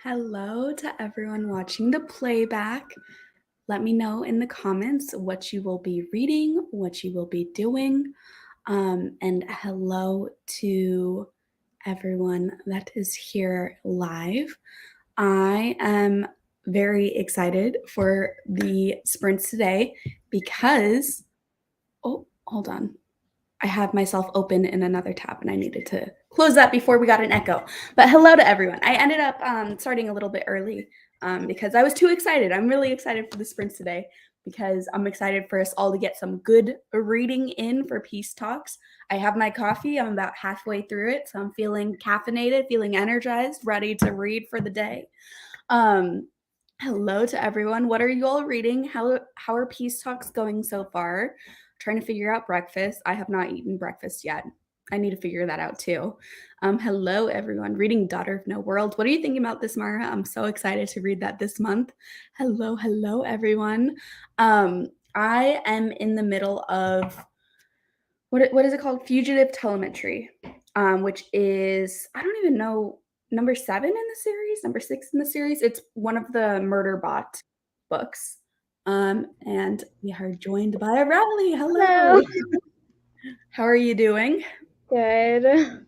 Hello to everyone watching the playback. Let me know in the comments what you will be reading, what you will be doing. And hello to everyone that is here live. I am very excited for the sprints today because, oh, hold on. I have myself open in another tab and I needed to close that before we got an echo. But hello to everyone. I ended up starting a little bit early because I was too excited. I'm really excited for the sprints today because I'm excited for us all to get some good reading in for Peace Talks. I have my coffee. I'm about halfway through it, so I'm feeling caffeinated, feeling energized, ready to read for the day. Hello to everyone. What are you all reading? How are Peace Talks going so far? Trying to figure out breakfast. I have not eaten breakfast yet. I need to figure that out too. Hello, everyone. Reading Daughter of No World. What are you thinking about this, Mara? I'm so excited to read that this month. Hello, everyone. I am in the middle of what is it called? Fugitive Telemetry, which is, I don't even know, number 7 in the series, number 6 in the series. It's one of the murder bot books. And we are joined by Riley. Hello. How are you doing? Good.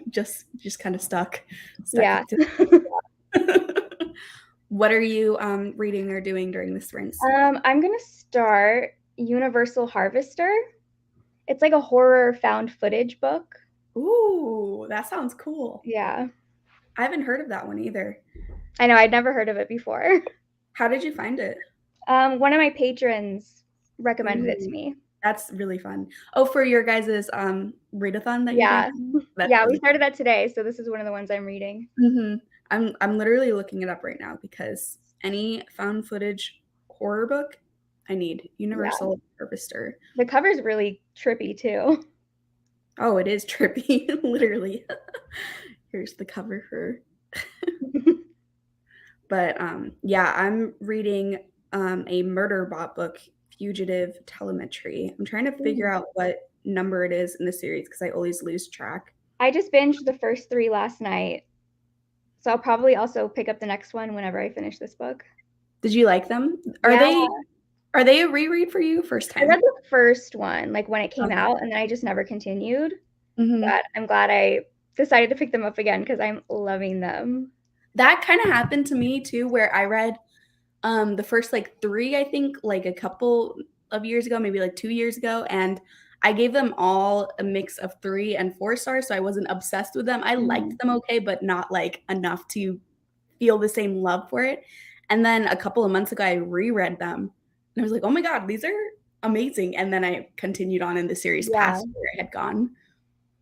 just kind of stuck. Yeah. What are you reading or doing during the sprints? I'm gonna start Universal Harvester. It's like a horror found footage book. Ooh, that sounds cool. Yeah. I haven't heard of that one either. I know, I'd never heard of it before. How did you find it? One of my patrons recommended it to Ooh, me. that's really fun. Oh, for your guys' readathon that you're Yeah. doing? That's Yeah, we really started that today, so this is one of the ones I'm reading. I'm literally looking it up right now because any found footage horror book I need. Yeah. Universal Harvester. The cover's really trippy too. Oh, it is trippy, literally. Here's the cover for. But yeah, I'm reading a murder bot book, Fugitive Telemetry. I'm trying to figure out what number it is in the series because I always lose track. I just binged the first 3 last night. So I'll probably also pick up the next one whenever I finish this book. Did you like them? Yeah. Are they a reread for you? First I read time? the first one, like, when it came Okay. out, and then I just never continued, Mhm. but I'm glad I decided to pick them up again because 'cause I'm loving them. That kinda happened to me too, where I read, the first, like, 3, I think, like, a couple of years ago, maybe, like, 2 years ago, and I gave them all a mix of 3 and 4 stars, so I wasn't obsessed with them. I liked Mhm. them okay, but not, like, enough to feel the same love for it, and then a couple of months ago, I reread them, and I was like, "Oh my god, these are amazing," and then I continued on in the series Yeah. past where I had gone.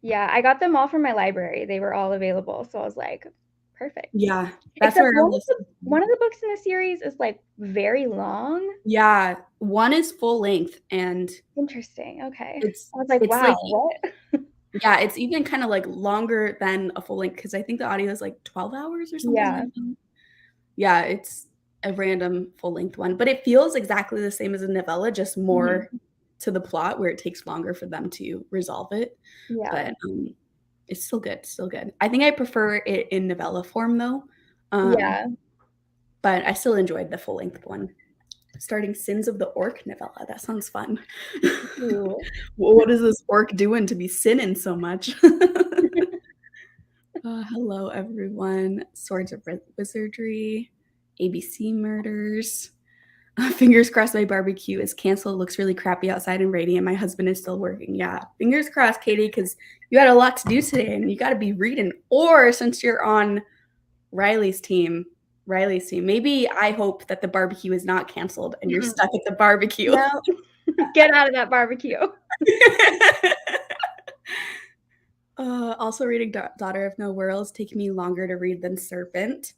Yeah, I got them all from my library, they were all available, so I was like, "Perfect." Yeah, that's Except where I was. one of the books in the series is, like, very long. Yeah, one is full length, and Interesting, okay. it's I was like, it's "Wow, like what?" yeah, it's even kinda, like, longer than a full length because I think the audio is, like, 12 hours or something Yeah. like that. Yeah, it's a random full-length one, but it feels exactly the same as a novella, just more Mhm. to the plot where it takes longer for them to resolve it, Yeah. but, it's still good, still good. I think I prefer it in novella form, though, um, Yeah. but I still enjoyed the full-length one. Starting Sins of the Orc novella, that sounds fun. Ooh. What is this orc doing to be sinning so much? Hello, everyone. Swords of Wizardry, ABC Murders. Fingers crossed my barbecue is canceled. Looks really crappy outside and rainy, and my husband is still working. Yeah, fingers crossed, Katie, because you had a lot to do today, and you got to be reading. Or since you're on Riley's team, maybe I hope that the barbecue is not canceled and you're stuck at the barbecue. No. Get out of that barbecue. Also reading Daughter of No Worlds taking me longer to read than Serpent.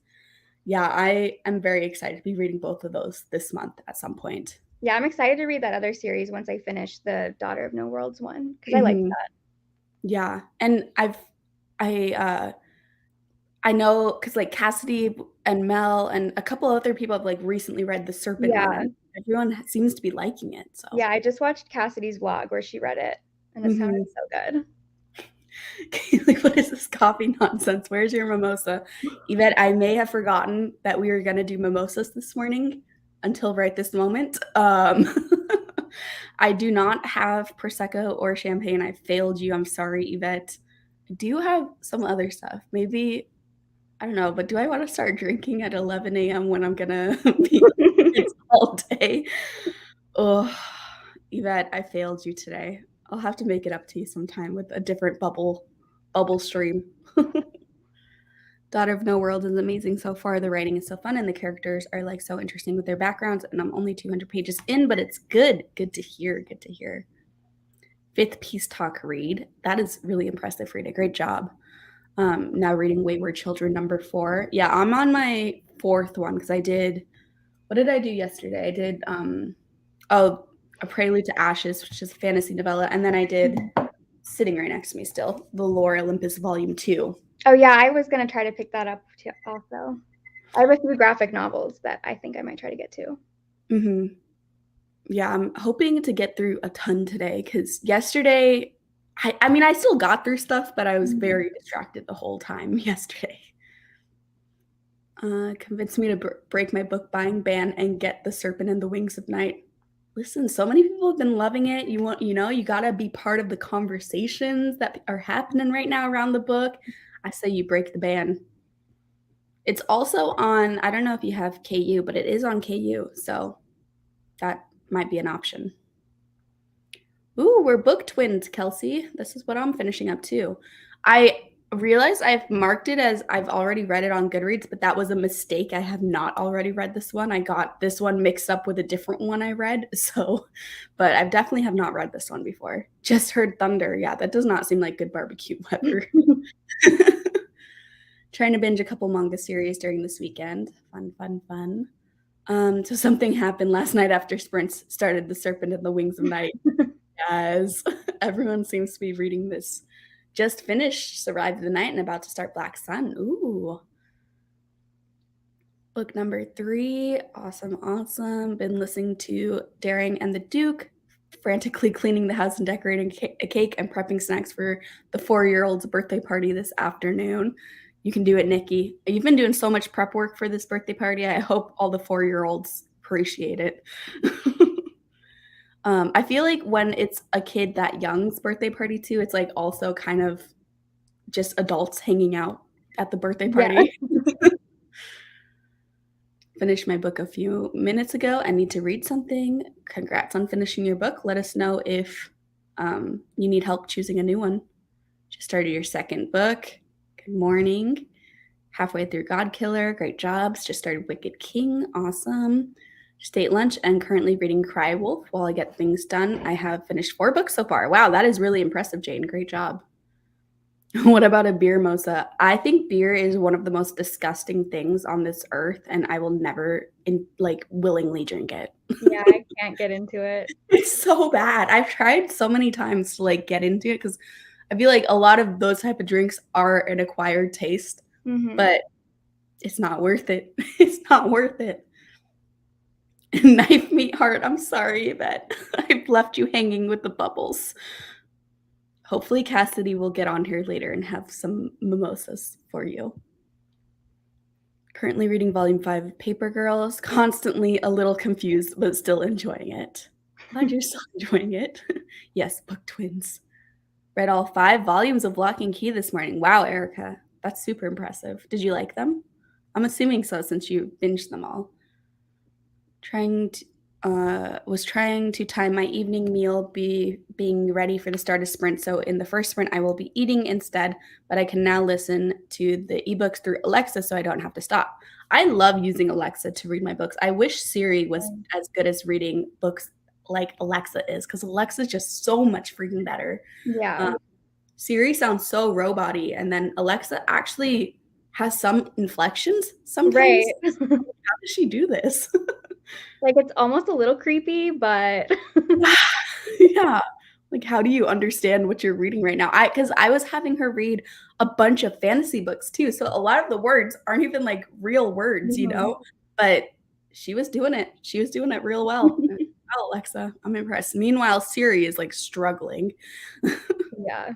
Yeah, I am very excited to be reading both of those this month at some point. Yeah, I'm excited to read that other series once I finish the Daughter of No Worlds one because I like Mhm. that. Yeah, and I I know because like Cassidy and Mel and a couple other people have like recently read the Serpent one, Yeah. and everyone seems to be liking it. So Yeah, I just watched Cassidy's vlog where she read it, and it sounded mhm. so good. Kaylee, what is this coffee nonsense? Where's your mimosa? Yvette, I may have forgotten that we were going to do mimosas this morning until right this moment. I do not have Prosecco or champagne. I failed you. I'm sorry, Yvette. I do have some other stuff. Maybe, I don't know, but do I want to start drinking at 11 a.m. when I'm going to be it's all day? Oh, Yvette, I failed you today. I'll have to make it up to you sometime with a different bubble stream. Daughter of No World is amazing so far. The writing is so fun and the characters are like so interesting with their backgrounds. And I'm only 200 pages in, but it's good. Good to hear. Good to hear. Fifth Peace Talk read. That is really impressive, Rita. Great job. Now reading Wayward Children #4. Yeah, I'm on my fourth one because I did. What did I do yesterday? I did A Prelude to Ashes, which is a fantasy novella, and then I did sitting right next to me still, The Lore Olympus Volume 2. Oh yeah, I was gonna try to pick that up too also. I have a few graphic novels that I think I might try to get to. Mm-hmm. Yeah, I'm hoping to get through a ton today because yesterday, I mean, I still got through stuff, but I was very distracted the whole time yesterday. Convinced me to break my book buying ban and get The Serpent and the Wings of Night. Listen, so many people have been loving it. You gotta be part of the conversations that are happening right now around the book. I say you break the ban. It's also on, I don't know if you have KU, but it is on KU, so that might be an option. Ooh, we're book twins, Kelsey. This is what I'm finishing up too. I realized I've marked it as I've already read it on Goodreads, but that was a mistake. I have not already read this one. I got this one mixed up with a different one I read. So, but I definitely have not read this one before. Just Heard Thunder. Yeah, that does not seem like good barbecue weather. Trying to binge a couple manga series during this weekend. Fun, fun, fun. So something happened last night after Sprints started The Serpent and the Wings of Night. Yes, everyone seems to be reading this. Just finished Survive the Night and about to start Black Sun. Ooh. Book number 3. Awesome, awesome. Been listening to Daring and the Duke, frantically cleaning the house and decorating a cake and prepping snacks for the 4-year-old's birthday party this afternoon. You can do it, Nikki. You've been doing so much prep work for this birthday party. I hope all the 4-year-olds appreciate it. I feel like when it's a kid that young's birthday party too, it's like also kind of just adults hanging out at the birthday party. Yeah. Finished my book a few minutes ago. I need to read something. Congrats on finishing your book. Let us know if you need help choosing a new one. Just started your second book. Good morning. Halfway through God Killer. Great jobs. Just started Wicked King. Awesome. Just ate lunch and currently reading Cry Wolf while I get things done. I have finished 4 books so far. Wow, that is really impressive, Jane. Great job. What about a beer mosa? I think beer is one of the most disgusting things on this earth, and I will never willingly drink it. Yeah, I can't get into it. It's so bad. I've tried so many times to get into it because I feel like a lot of those type of drinks are an acquired taste, but it's not worth it. It's not worth it. Knife meat heart. I'm sorry that I've left you hanging with the bubbles. Hopefully Cassidy will get on here later and have some mimosas for you. Currently reading volume 5 of Paper Girls. Constantly a little confused, but still enjoying it. Glad you're still enjoying it. Yes, book twins. Read all 5 volumes of Lock and Key this morning. Wow, Erica. That's super impressive. Did you like them? I'm assuming so since you binged them all. Was trying to time my evening meal being ready for the start of Sprint. So in the first sprint, I will be eating instead, but I can now listen to the ebooks through Alexa so I don't have to stop. I love using Alexa to read my books. I wish Siri was as good as reading books like Alexa is because Alexa is just so much freaking better. Yeah. Siri sounds so robot-y, and then Alexa actually has some inflections sometimes. Right. How does she do this? It's almost a little creepy, but yeah. How do you understand what you're reading right now? Because I was having her read a bunch of fantasy books too. So a lot of the words aren't even real words, but she was doing it. She was doing it real well. Wow, Alexa, I'm impressed. Meanwhile, Siri is struggling. Yeah.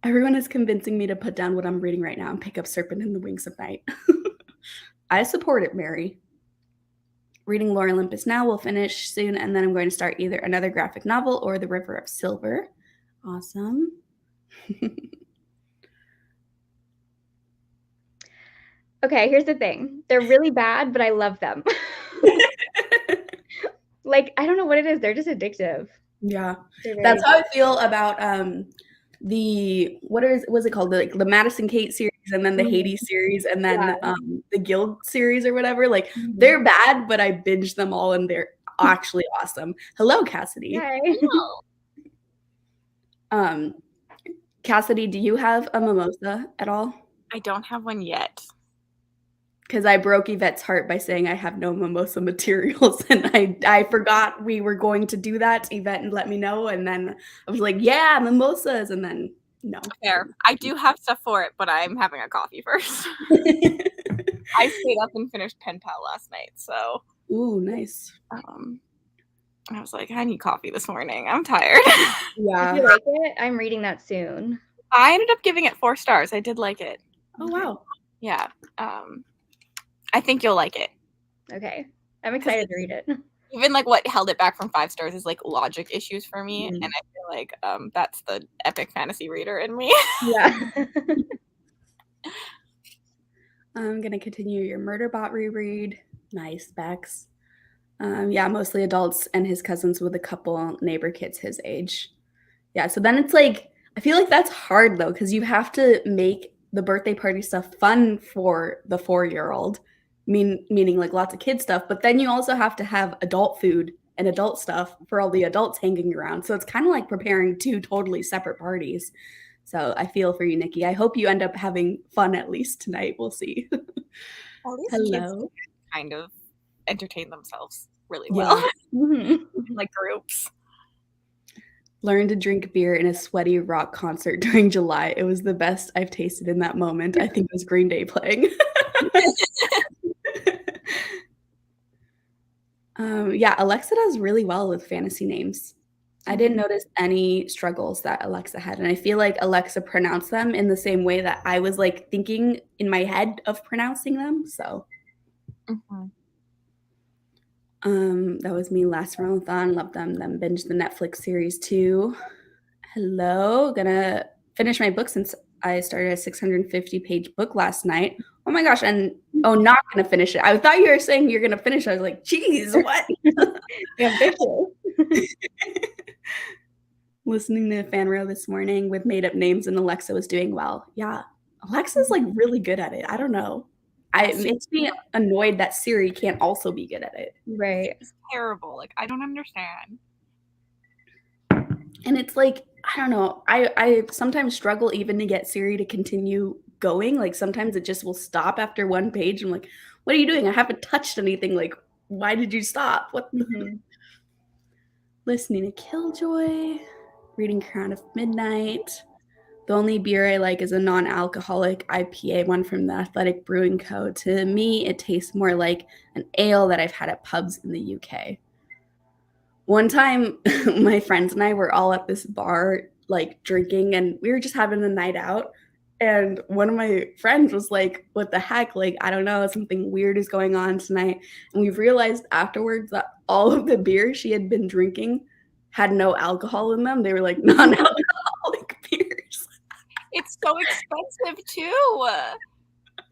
Everyone is convincing me to put down what I'm reading right now and pick up Serpent in the Wings of Night. I support it, Mary. Reading Lore Olympus now will finish soon, and then I'm going to start either another graphic novel or The River of Silver. Awesome. Okay, here's the thing. They're really bad, but I love them. Like, I don't know what it is. They're just addictive. Yeah. They're That's very how I feel about was it called? The Madison Kate series, and then the Mhm. Hades series, and then Yeah. the Guild series or whatever. Like, Mhm. they're bad, but I binged them all and they're actually awesome. Hello, Cassidy. Yay. Cassidy, do you have a mimosa at all? I don't have one yet. Because I broke Yvette's heart by saying I have no mimosa materials, and I forgot we were going to do that. Yvette let me know, and then I was like, yeah, mimosas, and then no. Fair. I do have stuff for it, but I'm having a coffee first. I stayed up and finished Pen Pal last night, so. Ooh, nice. I was like, I need coffee this morning. I'm tired. Yeah. Did you like it? I'm reading that soon. I ended up giving it 4 stars. I did like it. Oh, wow. Yeah. I think you'll like it. Okay. I'm excited to read it. Even like what held it back from 5 stars is like logic issues for me, and I feel like that's the epic fantasy reader in me. Yeah. I'm gonna continue your Murderbot reread. Nice, Bex. Yeah, mostly adults and his cousins with a couple neighbor kids his age. Yeah, so then it's like, I feel like that's hard though, because you have to make the birthday party stuff fun for the 4-year-old, meaning like lots of kid stuff, but then you also have to have adult food and adult stuff for all the adults hanging around. So it's kind of like preparing 2 totally separate parties. So I feel for you, Nikki. I hope you end up having fun at least tonight. We'll see. All these Hello. kids kind of entertain themselves really well. Mhm. Like groups. Learned to drink beer in a sweaty rock concert during July. It was the best I've tasted in that moment. I think it was Green Day playing. Yeah, Alexa does really well with fantasy names. I didn't notice any struggles that Alexa had, and I feel like Alexa pronounced them in the same way that I was like thinking in my head of pronouncing them. So that was me last Realmathon. Loved them. Then binged the Netflix series too. Hello, gonna finish my book since I started a 650-page book last night. Oh my gosh, and not gonna finish it. I thought you were saying you're gonna finish. I was like, geez, what? Ambitious. Listening to Fanro this morning with made-up names, and Alexa was doing well. Yeah, Alexa's like really good at it. I don't know. It makes me annoyed that Siri can't also be good at it. Right. It's terrible. Like, I don't understand. And it's like, I don't know. I sometimes struggle even to get Siri to continue going. Like sometimes it just will stop after one page. I'm like, what are you doing? I haven't touched anything. Like, why did you stop? What? Listening to Killjoy, reading Crown of Midnight. The only beer I like is a non-alcoholic IPA one from the Athletic Brewing Co. To me, it tastes more like an ale that I've had at pubs in the UK. One time, my friends and I were all at this bar, like drinking, and we were just having a night out. And one of my friends was like, what the heck? Like, I don't know, something weird is going on tonight. And we realized afterwards that all of the beer she had been drinking had no alcohol in them. They were like non-alcoholic beers. It's so expensive too.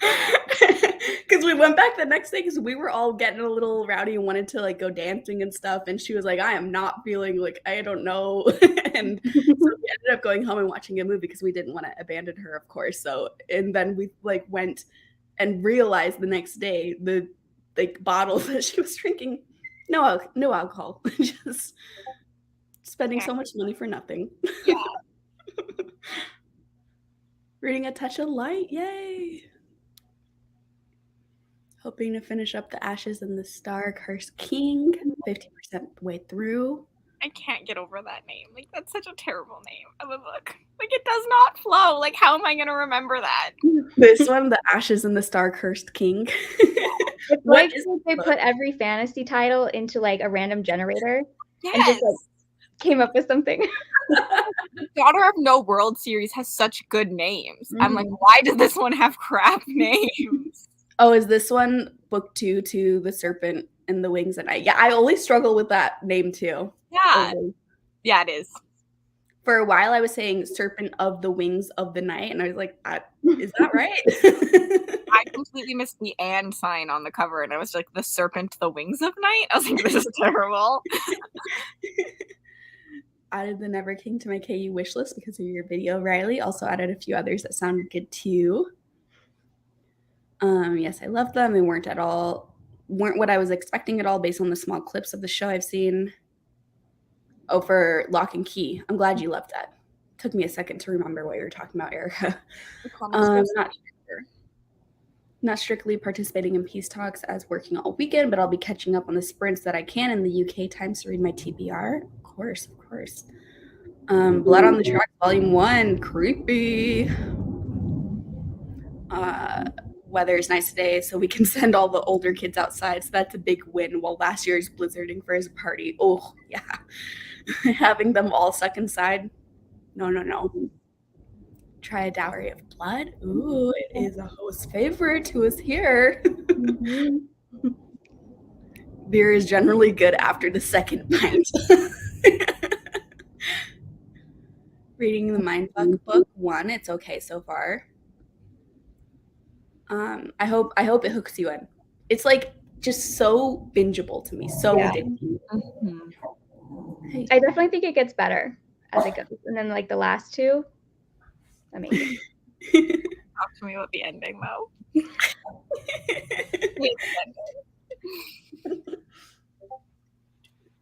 Because we went back the next day because we were all getting a little rowdy and wanted to like go dancing and stuff. And she was like, I am not feeling like, I don't know. And so we ended up going home and watching a movie because we didn't want to abandon her, of course. So, and then we like went and realized the next day the like bottles that she was drinking, no alcohol, just spending so much money for nothing. Yeah. Reading A Touch of Light, yay! Hoping to finish up The Ashes and the Star Cursed King, 50% way through. I can't get over that name. Like, that's such a terrible name of a book. Like, it does not flow. Like, how am I going to remember that? This one, The Ashes and the Star Cursed King. It's like they put every fantasy title into like a random generator. Yes. And just like came up with something. Daughter of No World series has such good names. I'm like, why does this one have crap names? Oh, is this one book 2 to The Serpent and the Wings at Night? Yeah, I always struggle with that name too. Yeah. Always. Yeah, it is. For a while, I was saying Serpent of the Wings of the Night, and I was like, is that right? I completely missed the and sign on the cover, and I was like, the serpent, the wings of night? I was like, this is terrible. Added The Never King to my KU wish list because of your video, Riley. Also added a few others that sounded good too. Yes, I love them. They weren't what I was expecting at all based on the small clips of the show I've seen. Oh, for Lock and Key. I'm glad you loved that. Took me a second to remember what you were talking about, Erica. Not strictly participating in peace talks as working all weekend, but I'll be catching up on the sprints that I can in the UK times to read my TBR. Of course. Blood on the Tracks, Volume 1. Creepy. Weather is nice today, so we can send all the older kids outside. So that's a big win. While last year's blizzarding for his party. Oh, yeah. Having them all stuck inside. No. Try a Dowry of Blood. Ooh, it is a host favorite who is here. Beer is generally good after the second pint. Reading the Mindfuck book 1. It's okay so far. I hope it hooks you in. It's like just so bingeable to me. So addictive. Hey. I definitely think it gets better as it goes. And then like the last two, amazing. Talk to me about the ending though.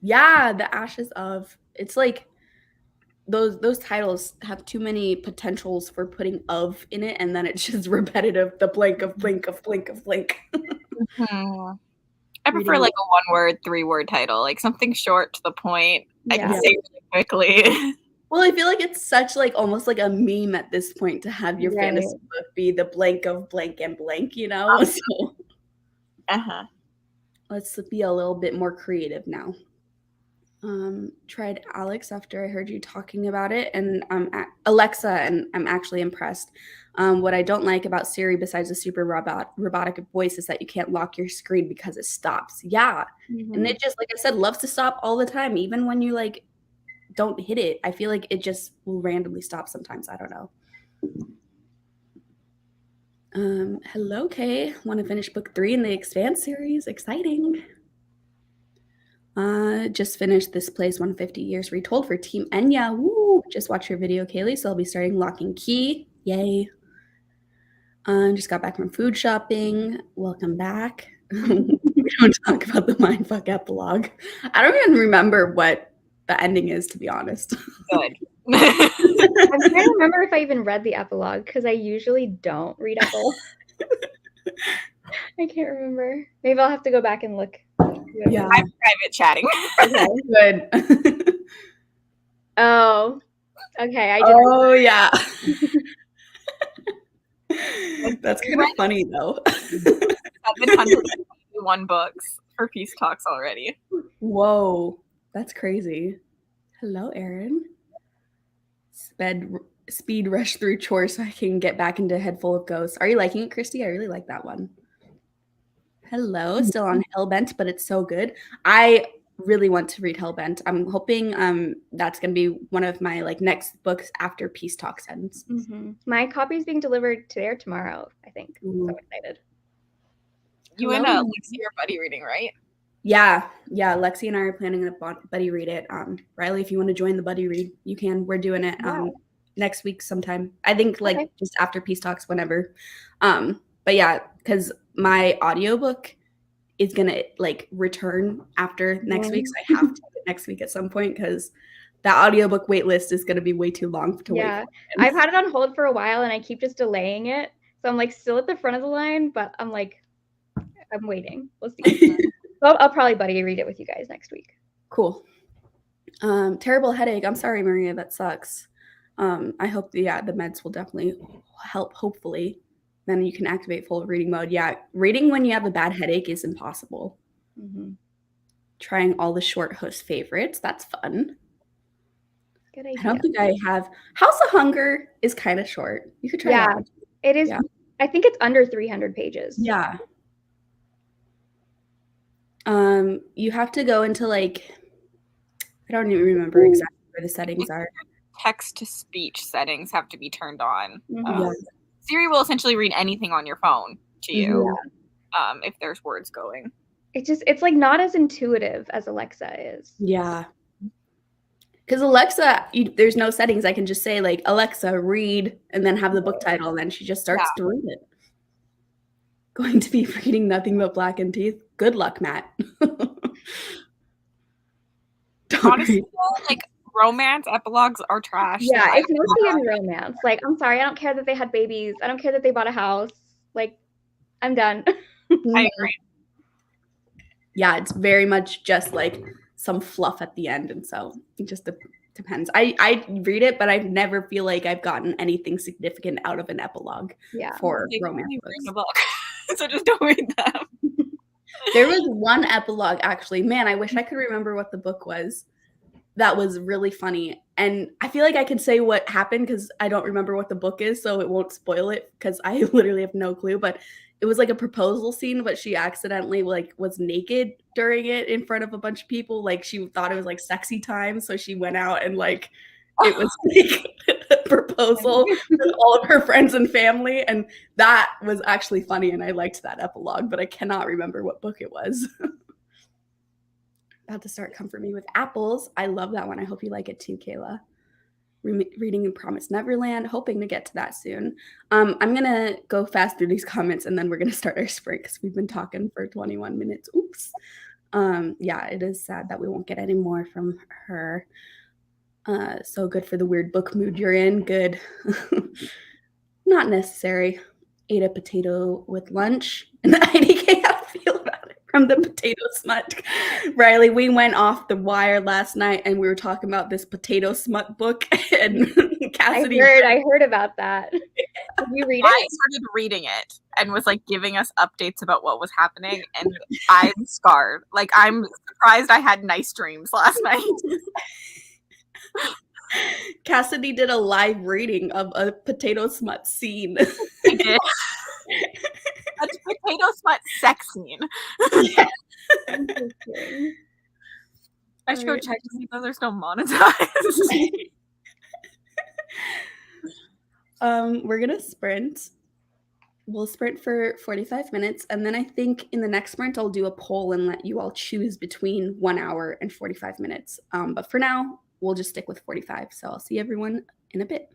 Yeah, the Ashes of. It's like those titles have too many potentials for putting of in it, and then it's just repetitive. The blank of blank of blank of blank. I prefer like a 1-word, 3-word title, like something short to the point. I can say really quickly. Well, I feel like it's such like almost like a meme at this point to have your fantasy book be the blank of blank and blank, you know? So let's be a little bit more creative now. Tried Alex after I heard you talking about it, and Alexa, and I'm actually impressed. What I don't like about Siri, besides the super robotic voice, is that you can't lock your screen because it stops. Yeah, and it just, like I said, loves to stop all the time, even when you like don't hit it. I feel like it just will randomly stop sometimes. I don't know. Hello, Kay. Want to finish book 3 in the Expanse series? Exciting. Just finished This Place 150 Years Retold for Team Enya. Woo! Just watched your video, Kaylee, so I'll be starting Lock and Key. Yay. Just got back from food shopping. Welcome back. We don't talk about the Mindfuck epilogue. I don't even remember what the ending is, to be honest. Good. I'm trying to remember if I even read the epilogue, because I usually don't read epilogues. I can't remember. Maybe I'll have to go back and look. Yeah. I'm private chatting. Okay, good. Oh, okay. I did. Oh, yeah. That's kind of funny, though. 721 books for Peace Talks already. Whoa, that's crazy. Hello, Erin. Speed rush through chores so I can get back into Head Full of Ghosts. Are you liking it, Christy? I really like that one. Hello, still on Hellbent, but it's so good. I really want to read Hellbent. I'm hoping that's going to be one of my like next books after Peace Talks ends. My copy is being delivered today or tomorrow, I think. I'm so excited. You and Lexi are buddy reading, right? Yeah, Lexi and I are planning to buddy read it. Riley, if you want to join the buddy read, you can. We're doing it next week sometime. I think like just after Peace Talks, whenever. But yeah, because my audiobook is gonna like return after next week, so I have to do it next week at some point because that audiobook wait list is gonna be way too long to wait for. I've had it on hold for a while and I keep just delaying it. So I'm like still at the front of the line, but I'm waiting. We'll see. I'll probably buddy read it with you guys next week. Cool. Terrible headache. I'm sorry, Maria. That sucks. I hope the meds will definitely help, hopefully. Then you can activate full reading mode. Yeah, reading when you have a bad headache is impossible. Trying all the short host favorites. That's fun. Good I idea. don't think I have. House of Hunger is kind of short. You could try that one. It is. Yeah. I think it's under 300 pages. Yeah. You have to go into like, I don't even remember exactly where the settings are. Text to speech settings have to be turned on. Yeah. Siri will essentially read anything on your phone to you if there's words going. It's like not as intuitive as Alexa is. Yeah. Because Alexa, there's no settings. I can just say like, Alexa, read, and then have the book title, and then she just starts to read it. Going to be reading Nothing But Blackened Teeth. Good luck, Matt. Honestly, like romance epilogues are trash. Yeah, it's mostly in romance. Like, I'm sorry, I don't care that they had babies. I don't care that they bought a house. Like, I'm done. I agree. Yeah, it's very much just like some fluff at the end, and so it just depends. I read it, but I never feel like I've gotten anything significant out of an epilogue for romance books. The book. So just don't read them. There was one epilogue, actually. Man, I wish I could remember what the book was. That was really funny. And I feel like I can say what happened because I don't remember what the book is, so it won't spoil it because I literally have no clue. But it was like a proposal scene, but she accidentally like was naked during it in front of a bunch of people. Like she thought it was like sexy time, so she went out and like it was like a proposal with all of her friends and family, and that was actually funny, and I liked that epilogue, but I cannot remember what book it was. About to start Comfort Me with Apples. I love that one. I hope you like it too, Kayla. Reading Promise Neverland, hoping to get to that soon. I'm gonna go fast through these comments and then we're gonna start our sprint because we've been talking for 21 minutes. Oops. Yeah, it is sad that we won't get any more from her. So good for the weird book mood you're in. Good. Not necessary. Ate a potato with lunch. And the IDK, how to feel about it from the potato smut. Riley, we went off the wire last night and we were talking about this potato smut book. And Cassidy. I heard about that. Did you read it? I started reading it and was like giving us updates about what was happening, and I'm scarred. Like, I'm surprised I had nice dreams last night. Cassidy did a live reading of a potato smut scene. I did. A potato smut sex scene. Yeah. I should go check to see if those are still monetized. We're gonna sprint. We'll sprint for 45 minutes, and then I think in the next sprint I'll do a poll and let you all choose between 1 hour and 45 minutes. But for now, we'll just stick with 45. So I'll see everyone in a bit.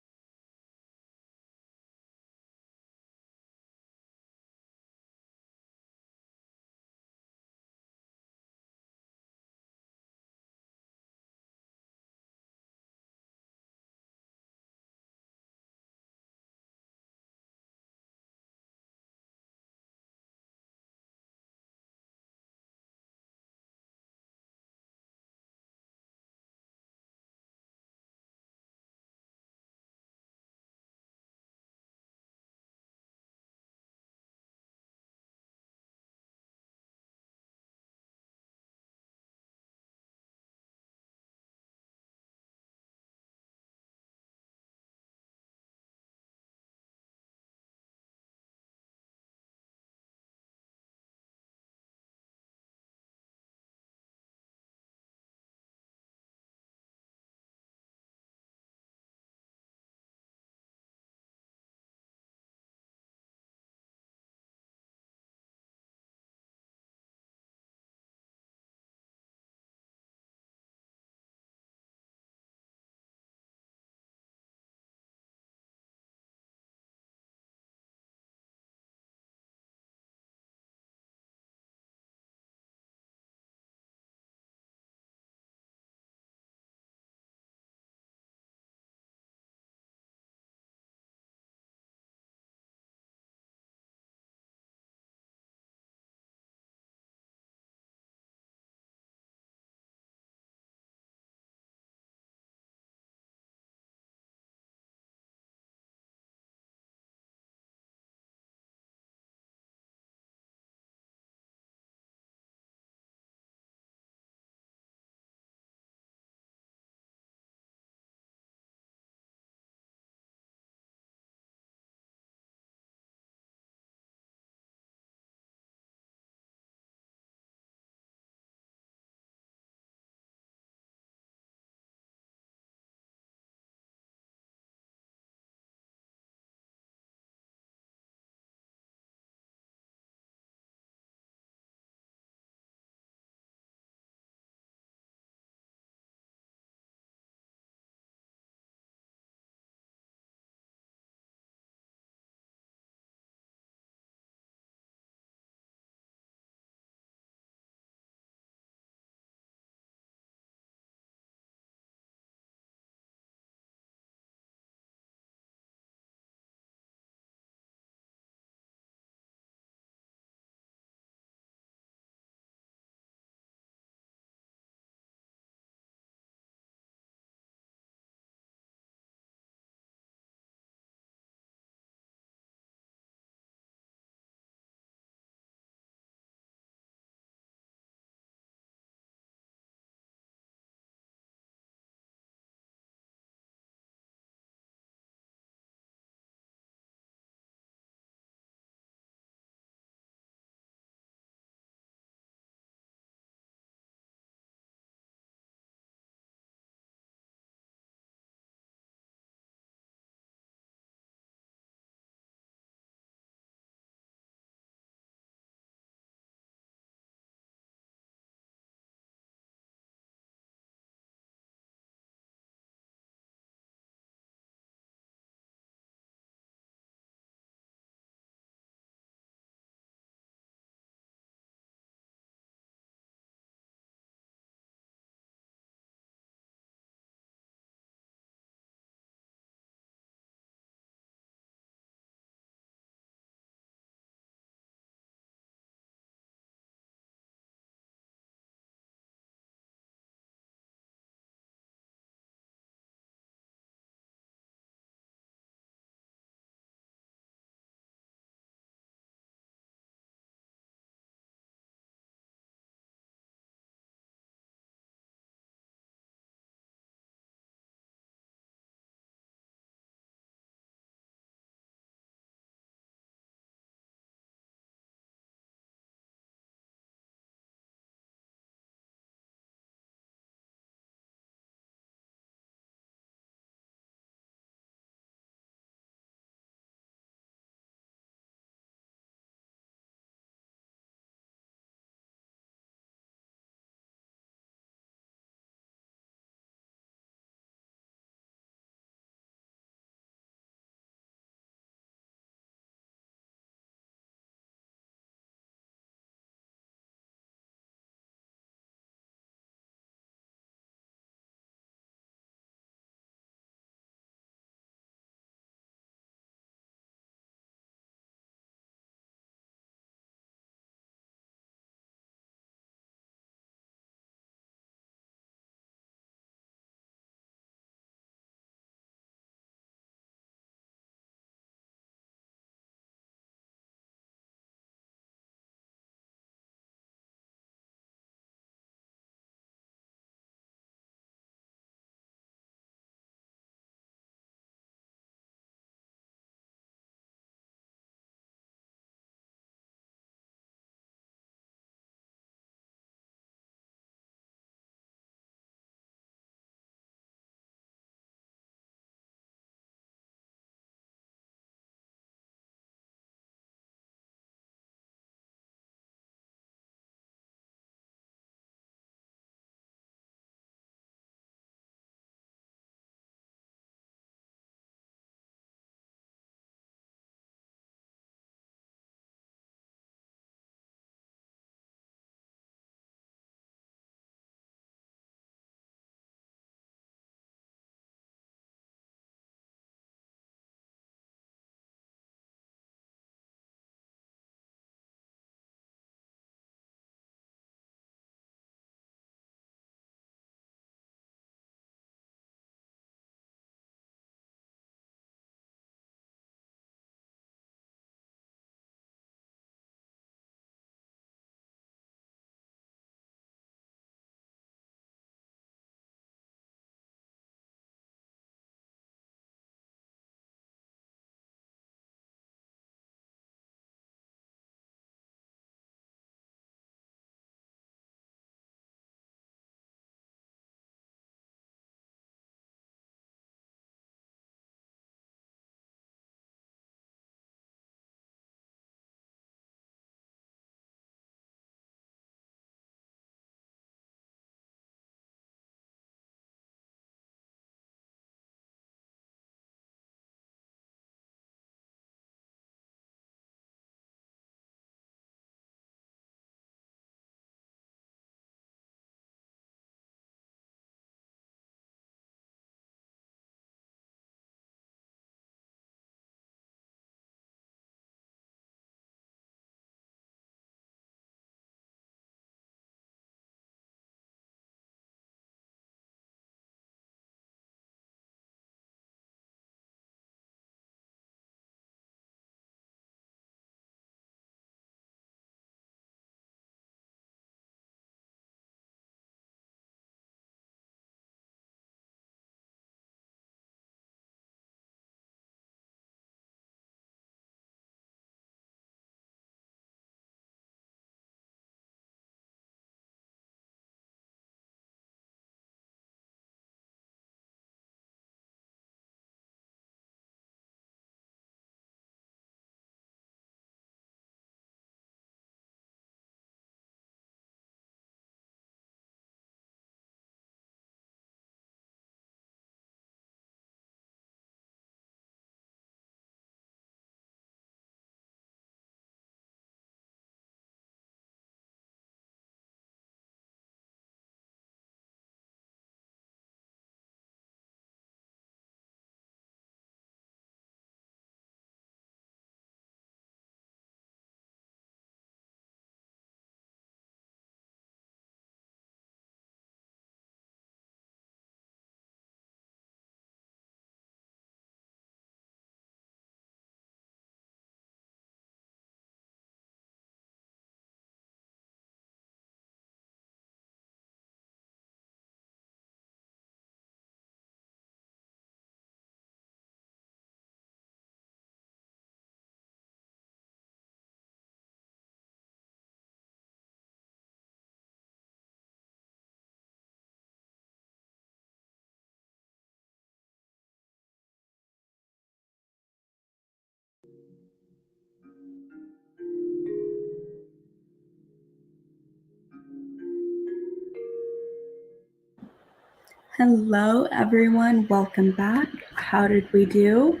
Hello, everyone. Welcome back. How did we do?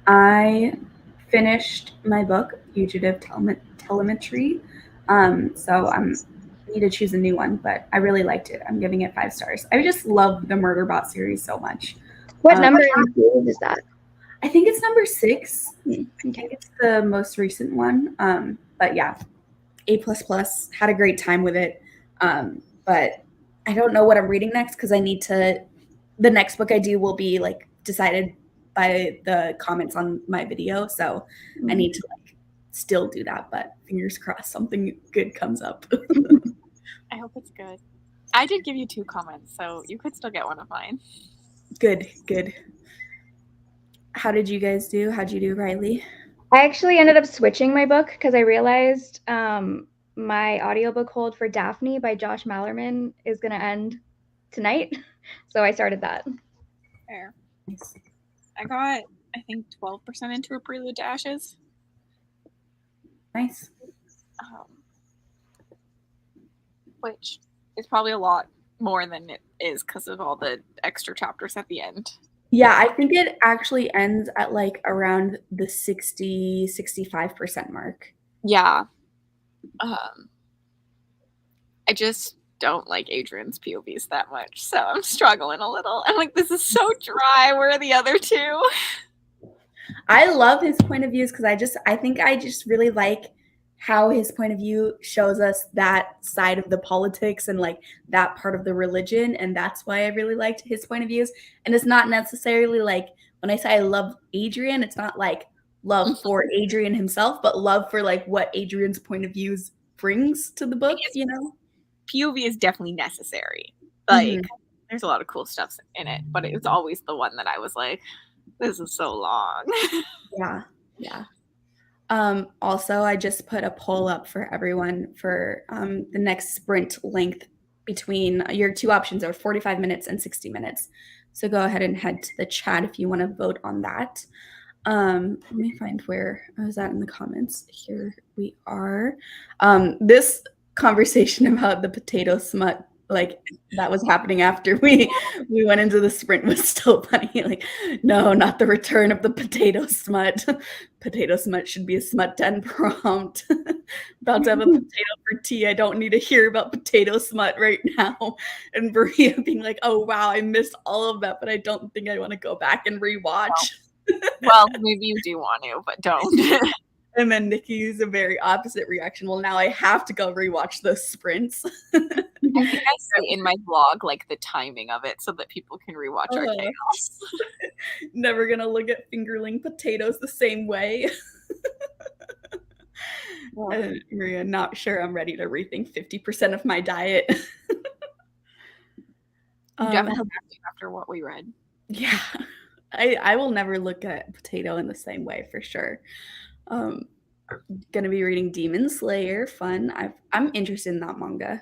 I finished my book, Fugitive Telemetry. So I need to choose a new one, but I really liked it. I'm giving it 5 stars. I just love the Murderbot series so much. What number in series is that? I think it's number 6. I Okay. think it's the most recent one. But yeah, A++. Had a great time with it. But I don't know what I'm reading next because I need to. The next book I do will be like decided by the comments on my video, so I need to like still do that. But fingers crossed, something good comes up. I hope it's good. I did give you 2 comments, so you could still get one of mine. Good. How did you guys do? How'd you do, Riley? I actually ended up switching my book because I realized my audiobook hold for Daphne by Josh Mallerman is going to end tonight. So I started that. Fair. I got, I think, 12% into A Prelude to Ashes. Nice. Which is probably a lot more than it is because of all the extra chapters at the end. Yeah, I think it actually ends at like around the 60-65% mark. Yeah. I just don't like Adrian's POVs that much, so I'm struggling a little. I'm like, this is so dry. Where are the other 2? I love his point of views because I think I just really like how his point of view shows us that side of the politics and like that part of the religion, and that's why I really liked his point of views. And it's not necessarily like when I say I love Adrian, it's not like love for Adrian himself, but love for like what Adrian's point of views brings to the book, you know? POV is definitely necessary. Like, there's a lot of cool stuff in it, but it was always the one that I was like, this is so long. Yeah. Also, I just put a poll up for everyone for the next sprint length between your 2 options are 45 minutes and 60 minutes. So go ahead and head to the chat if you want to vote on that. Let me find where I was at in the comments. Here we are. This conversation about the potato smut, like that was happening after we went into the sprint, was still funny. Like, no, not the return of the potato smut. Potato smut should be a smut 10 prompt. About to have a potato for tea. I don't need to hear about potato smut right now. And Maria being like, oh wow, I missed all of that, but I don't think I want to go back and rewatch. Well, maybe you do want to, but don't. And then Nikki's a very opposite reaction. Well, now I have to go rewatch those sprints. I think I say in my vlog like the timing of it so that people can rewatch our chaos. Never gonna look at fingerling potatoes the same way. Maria, not sure I'm ready to rethink 50% of my diet. Definitely after what we read. Yeah. I will never look at potato in the same way for sure. Gonna be reading Demon Slayer. Fun. I'm interested in that manga.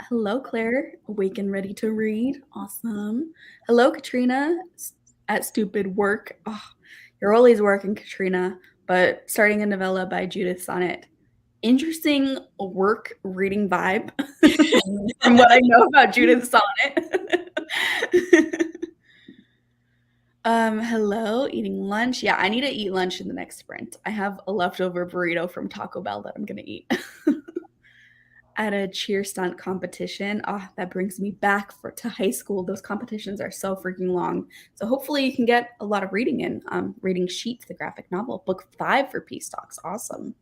Hello, Claire. Awake and ready to read. Awesome. Hello, Katrina. At Stupid Work. Oh, you're always working, Katrina. But starting a novella by Judith Sonnet. Interesting work reading vibe from what I know about Judith Sonnet. Hello, eating lunch. Yeah, I need to eat lunch in the next sprint. I have a leftover burrito from Taco Bell that I'm gonna eat. At a cheer stunt competition. That brings me back to high school. Those competitions are so freaking long. So hopefully you can get a lot of reading in. Reading Sheets, the graphic novel. Book 5 for Peace Talks. Awesome.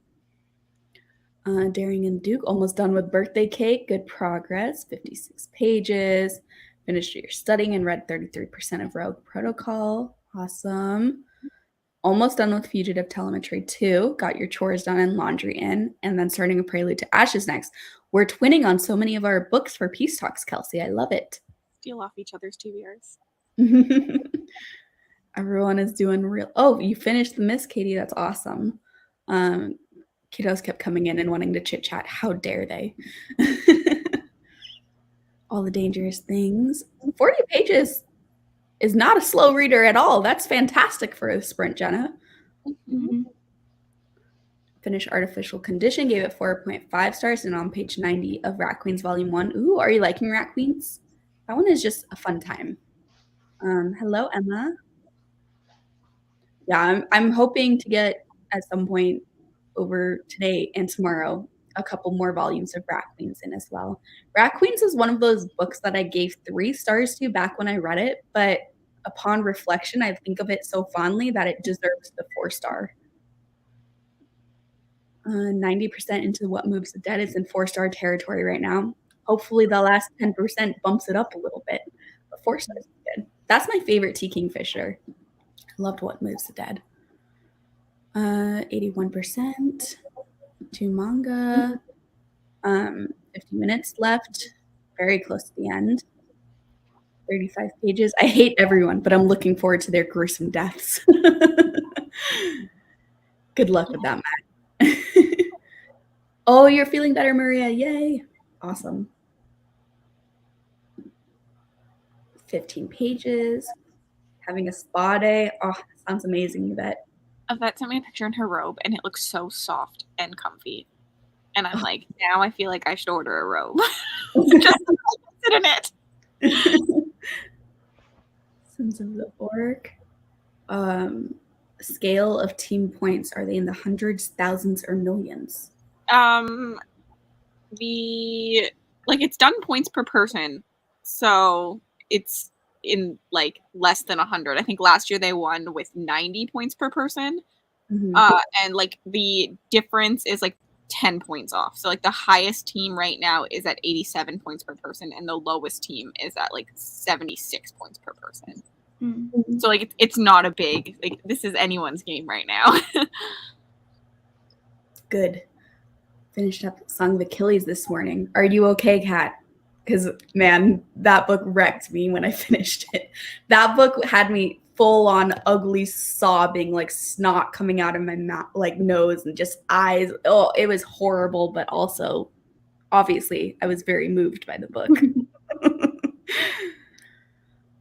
Daring and Duke, almost done with Birthday Cake. Good progress. 56 pages. Finished your studying and read 33% of Rogue Protocol. Awesome. Almost done with Fugitive Telemetry 2. Got your chores done and laundry in. And then starting A Prelude to Ashes next. We're twinning on so many of our books for Peace Talks, Kelsey. I love it. Steal off each other's TBRs. Everyone is doing real. Oh, you finished the Miss Katie. That's awesome. Kiddos kept coming in and wanting to chit chat. How dare they? All the dangerous things. 40 pages is not a slow reader at all. That's fantastic for a sprint, Jenna. Finish Artificial Condition, gave it 4.5 stars, and on page 90 of Rat Queens Volume 1. Ooh, are you liking Rat Queens That one is just a fun time. Hello, Emma. Yeah, I'm hoping to get at some point over today and tomorrow a couple more volumes of Rat Queens in as well. Rat Queens is one of those books that I gave 3 stars to back when I read it, but upon reflection, I think of it so fondly that it deserves the 4-star. 90% into What Moves the Dead is in 4-star territory right now. Hopefully the last 10% bumps it up a little bit, but 4 stars is good. That's my favorite T. Kingfisher. I loved What Moves the Dead. 81% to manga. 50 minutes left. Very close to the end. 35 pages. I hate everyone, but I'm looking forward to their gruesome deaths. Good luck with that, Matt. Oh, you're feeling better, Maria. Yay. Awesome. 15 pages. Having a spa day. Oh, sounds amazing, Yvette. Yvette sent me a picture in her robe, and it looks so soft and comfy. And I'm like, now I feel like I should order a robe. Just sit in it. Sons of the Orc. Scale of team points. Are they in the hundreds, thousands, or millions? It's done points per person, so it's in like less than 100. I think last year they won with 90 points per person. Mm-hmm. And like the difference is like 10 points off. So like the highest team right now is at 87 points per person, and the lowest team is at like 76 points per person. Mm-hmm. So like it's not a big, like this is anyone's game right now. Good. Finished up Song of Achilles this morning. Are you okay, Kat? Because man, that book wrecked me when I finished it. That book had me full on ugly sobbing, like snot coming out of my mouth, like nose and just eyes. Oh, it was horrible, but also obviously I was very moved by the book.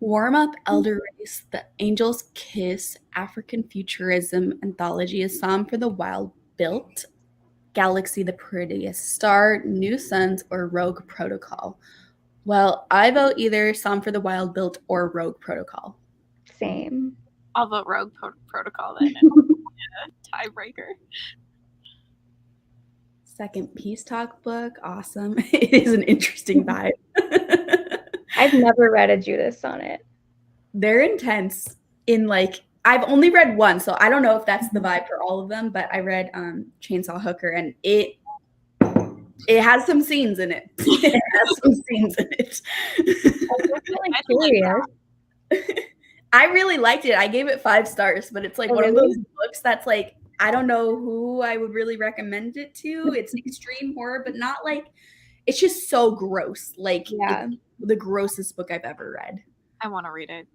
Warm Up, Elder Race, The Angel's Kiss, African Futurism Anthology, A Psalm for the Wild Built, Galaxy the Prettiest Star, New Suns, or Rogue Protocol. Well, I vote either Psalm for the Wild Built or Rogue Protocol. Same. I'll vote Rogue Protocol then. Tiebreaker. Second Peace Talk book, awesome. It is an interesting vibe. I've never read a Judas sonnet. They're intense. I've only read one, so I don't know if that's the vibe for all of them, but I read Chainsaw Hooker, and it has some scenes in it. It has some scenes in it. I'm curious. I really liked it. I gave it 5 stars, but it's like one of those books that's like, I don't know who I would really recommend it to. It's extreme horror, but not like, it's just so gross. Like, it's the grossest book I've ever read. I want to read it.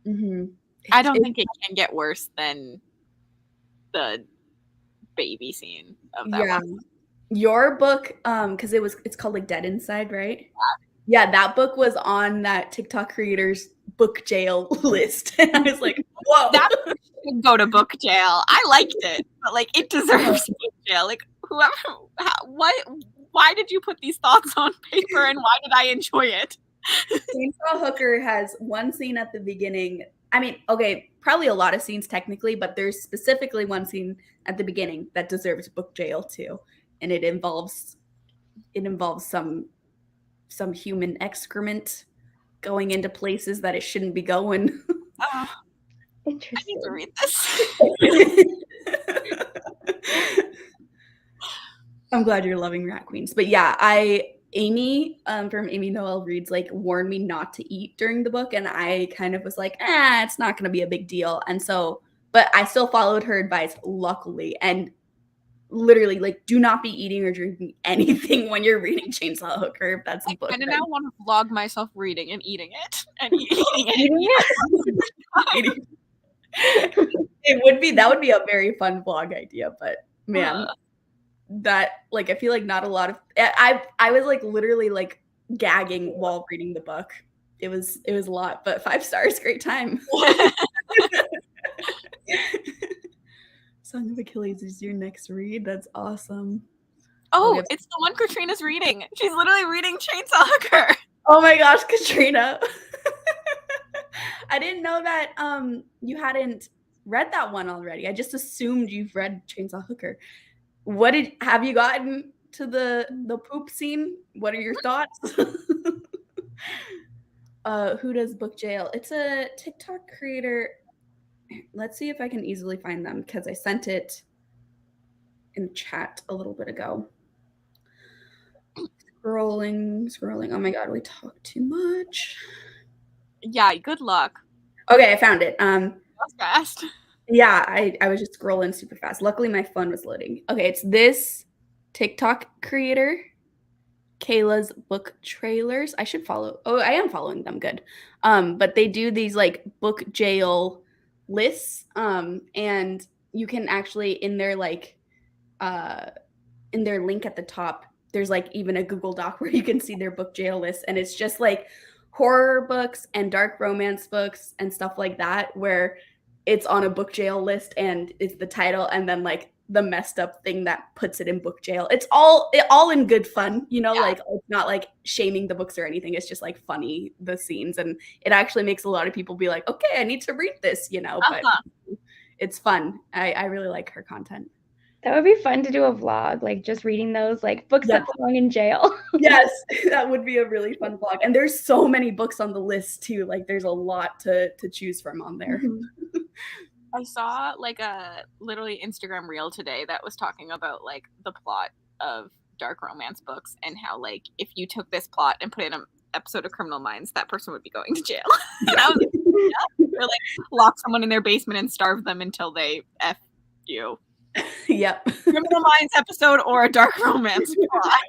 Mm-hmm. I don't think it can get worse than the baby scene of that one. Your book, because it's called like Dead Inside, right? Yeah, that book was on that TikTok creator's book jail list. And I was like, whoa. That should go to book jail. I liked it, but like it deserves book jail. Like whoever, why did you put these thoughts on paper, and why did I enjoy it? Chainsaw Hooker has one scene at the beginning. I mean, okay, probably a lot of scenes technically, but there's specifically one scene at the beginning that deserves book jail too, and it involves some human excrement going into places that it shouldn't be going. Interesting. I need to read this. I'm glad you're loving Rat Queens, but yeah, Amy from Amy Noel Reads like warned me not to eat during the book, and I kind of was like, it's not going to be a big deal. And so, but I still followed her advice, luckily, and literally like do not be eating or drinking anything when you're reading Chainsaw Hooker. If that's a book. I now want to vlog myself reading and eating it and eating it. That would be a very fun vlog idea, but man. That like I feel like not a lot of I was like literally like gagging while reading the book. It was a lot, but 5 stars, great time. Song of Achilles is your next read. That's awesome. Oh, it's the one Katrina's reading. She's literally reading Chainsaw Hooker. Oh my gosh, Katrina. I didn't know that you hadn't read that one already. I just assumed you've read Chainsaw Hooker. Have you gotten to the poop scene? What are your thoughts? Who does book jail? It's a TikTok creator. Let's see if I can easily find them because I sent it in chat a little bit ago. Scrolling. Oh my god, we talk too much. Yeah, good luck. Okay, I found it. That was fast. Yeah, I was just scrolling super fast. Luckily, my phone was loading. Okay, it's this TikTok creator, Kayla's Book Trailers. I should follow. Oh, I am following them. Good. But they do these like book jail lists. And you can actually in their link at the top, there's like even a Google Doc where you can see their book jail list, and it's just like horror books and dark romance books and stuff like that, where it's on a book jail list and it's the title and then like the messed up thing that puts it in book jail. It's all in good fun, you know, like it's not like shaming the books or anything. It's just like funny, the scenes, and it actually makes a lot of people be like, okay, I need to read this, you know, but it's fun. I really like her content. That would be fun to do a vlog, like just reading those like books that belong in jail. Yes, that would be a really fun vlog. And there's so many books on the list too. Like there's a lot to choose from on there. Mm-hmm. I saw like a literally Instagram reel today that was talking about like the plot of dark romance books and how like if you took this plot and put it in an episode of Criminal Minds, that person would be going to jail. And I was like, yeah. Or like lock someone in their basement and starve them until they F you. Yep. Criminal Minds episode or a dark romance plot.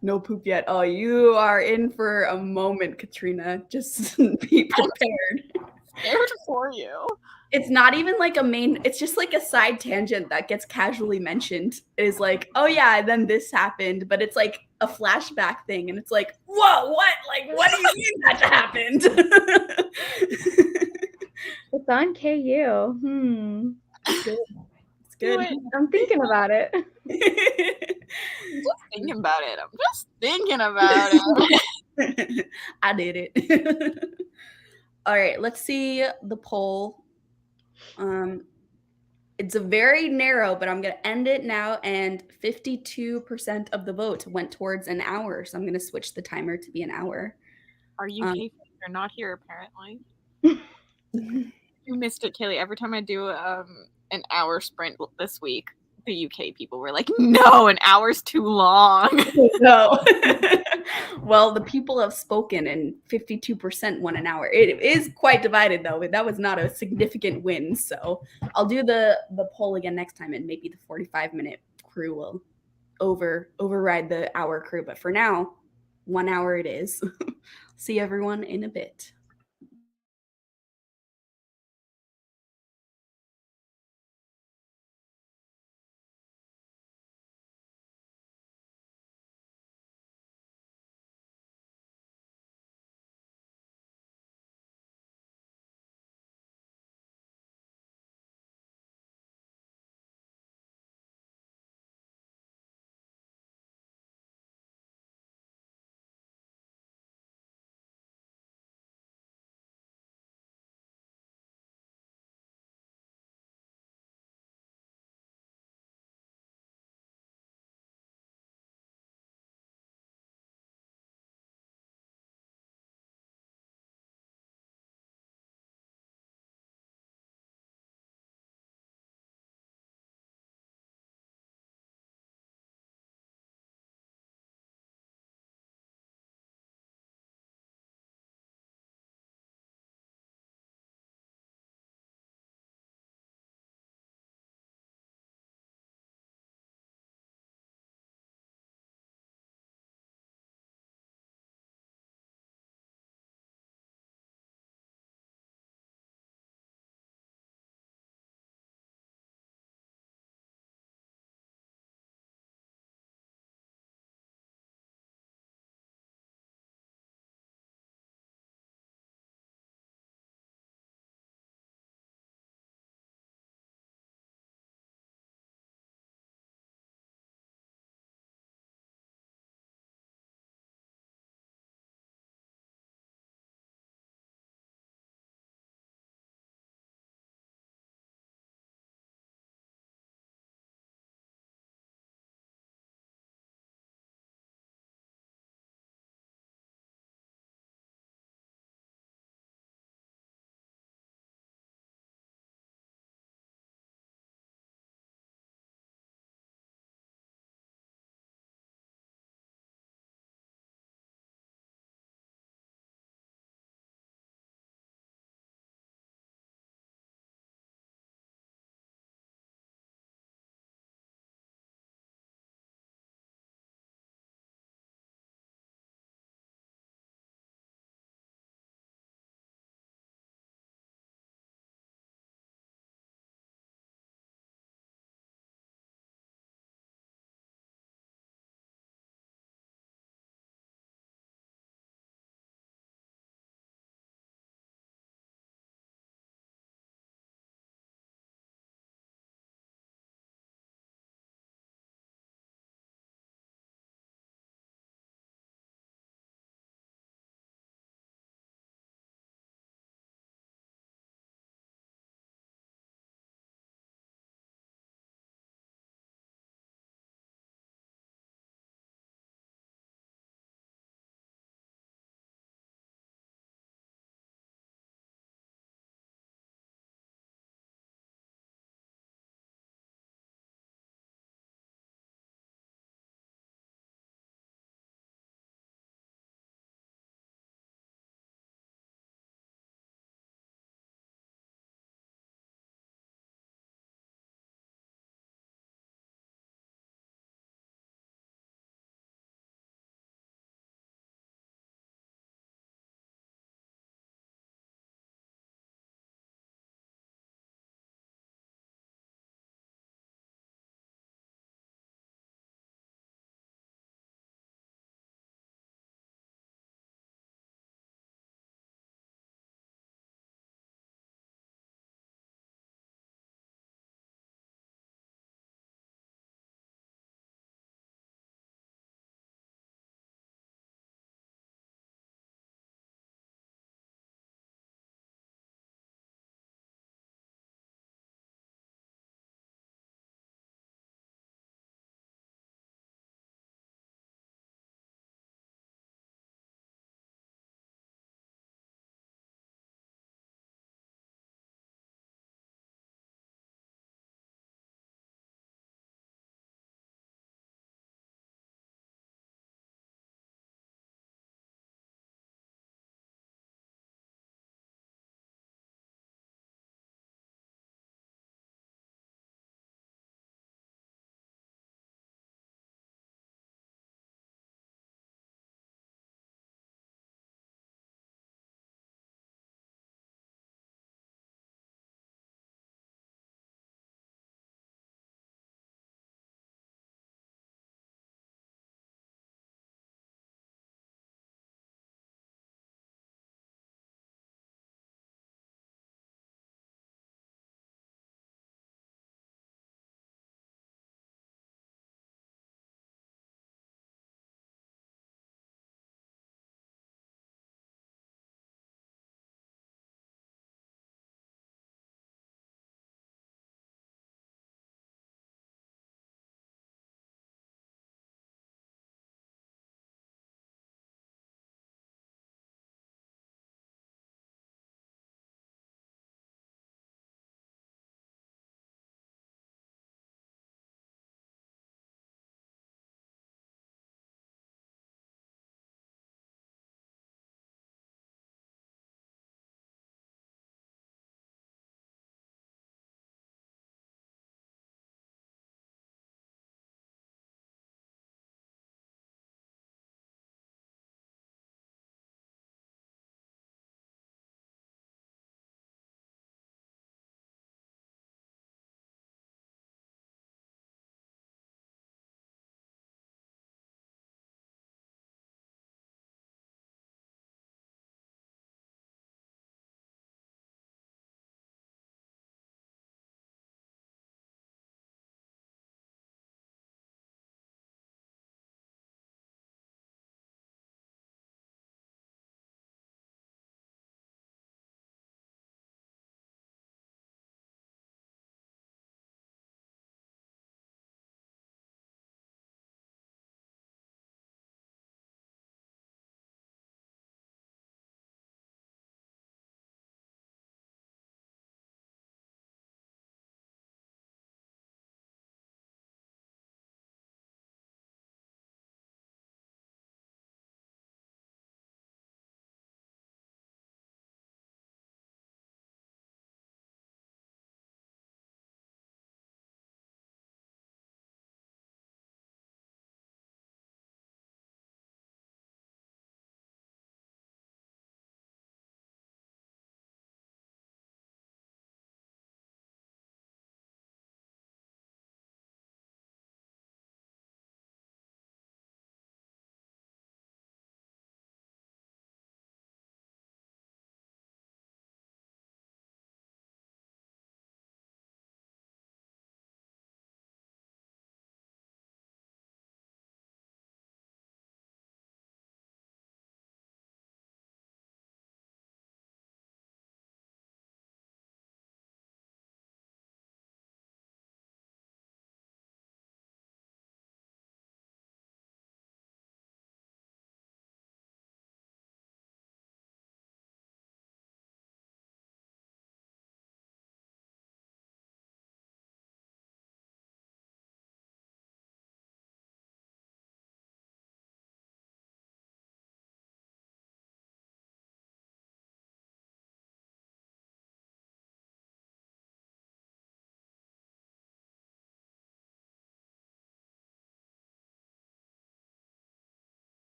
No poop yet. Oh, you are in for a moment, Katrina. Just be prepared. I'm scared for you. It's not even like a main, it's just like a side tangent that gets casually mentioned. Is like, oh yeah, then this happened, but it's like a flashback thing, and it's like, whoa, what? Like, what do you mean that happened? It's on KU. Good. It's good. I'm thinking about it. I'm just thinking about it. I'm just thinking about it. I did it. All right, let's see the poll. It's a very narrow, but I'm going to end it now. And 52% of the vote went towards an hour. So I'm going to switch the timer to be an hour. Are you They're not here apparently. You missed it, Kaylee. Every time I do an hour sprint this week, the UK people were like, no, an hour's too long. No. Well, the people have spoken and 52% won an hour. It is quite divided though. That was not a significant win. So I'll do the poll again next time, and maybe the 45-minute crew will override the hour crew. But for now, 1 hour it is. See everyone in a bit.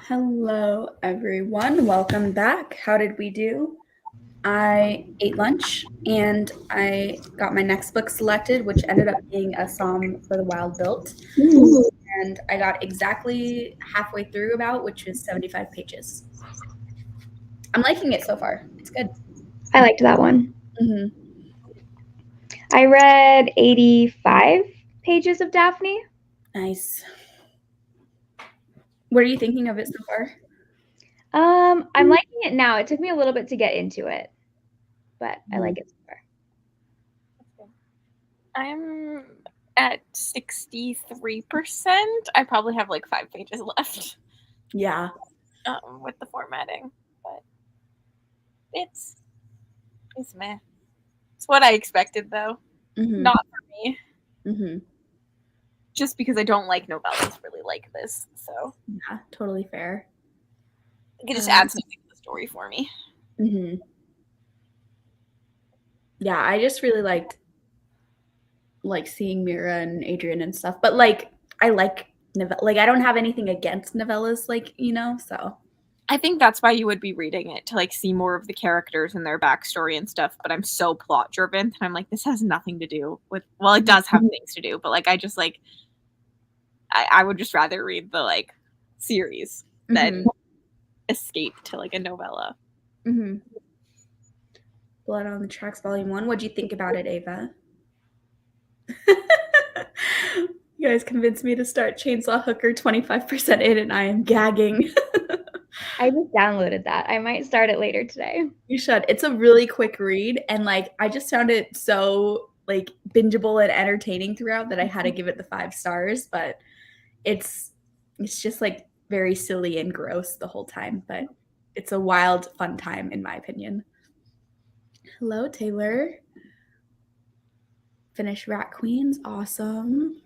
Hello, everyone. Welcome back. How did we do? I ate lunch and I got my next book selected, which ended up being A Psalm for the Wild Built. And I got exactly halfway through which is 75 pages. I'm liking it so far. It's good. I liked that one. Mm-hmm. I read 85 pages of Daphne. Nice. What are you thinking of it so far? I'm liking it now. It took me a little bit to get into it, but I like it so far. I'm at 63%. I probably have like 5 pages left. Yeah. With the formatting, but it's meh. It's what I expected, though. Mm-hmm. Not for me. Mm-hmm. Just because I don't like novellas really like this, so Yeah, totally fair. it just adds something to the story for me. Mm-hmm. Yeah, I just really liked seeing Mira and Adrian and stuff. But I like I don't have anything against novellas, so. I think that's why you would be reading it, to see more of the characters and their backstory and stuff. But I'm so plot driven, and I'm like, this has nothing to do with. Well, it does have things to do, but I just I would just rather read the series than escape to a novella. Mm-hmm. Blood on the Tracks Volume 1. What'd you think about it, Ava? You guys convinced me to start Chainsaw Hooker 25% in, and I am gagging. I just downloaded that. I might start it later today. You should. It's a really quick read, and I just found it so bingeable and entertaining throughout that I had to give it the 5 stars. But it's just very silly and gross the whole time, but it's a wild, fun time in my opinion. Hello, Taylor. Finish Rat Queens. Awesome.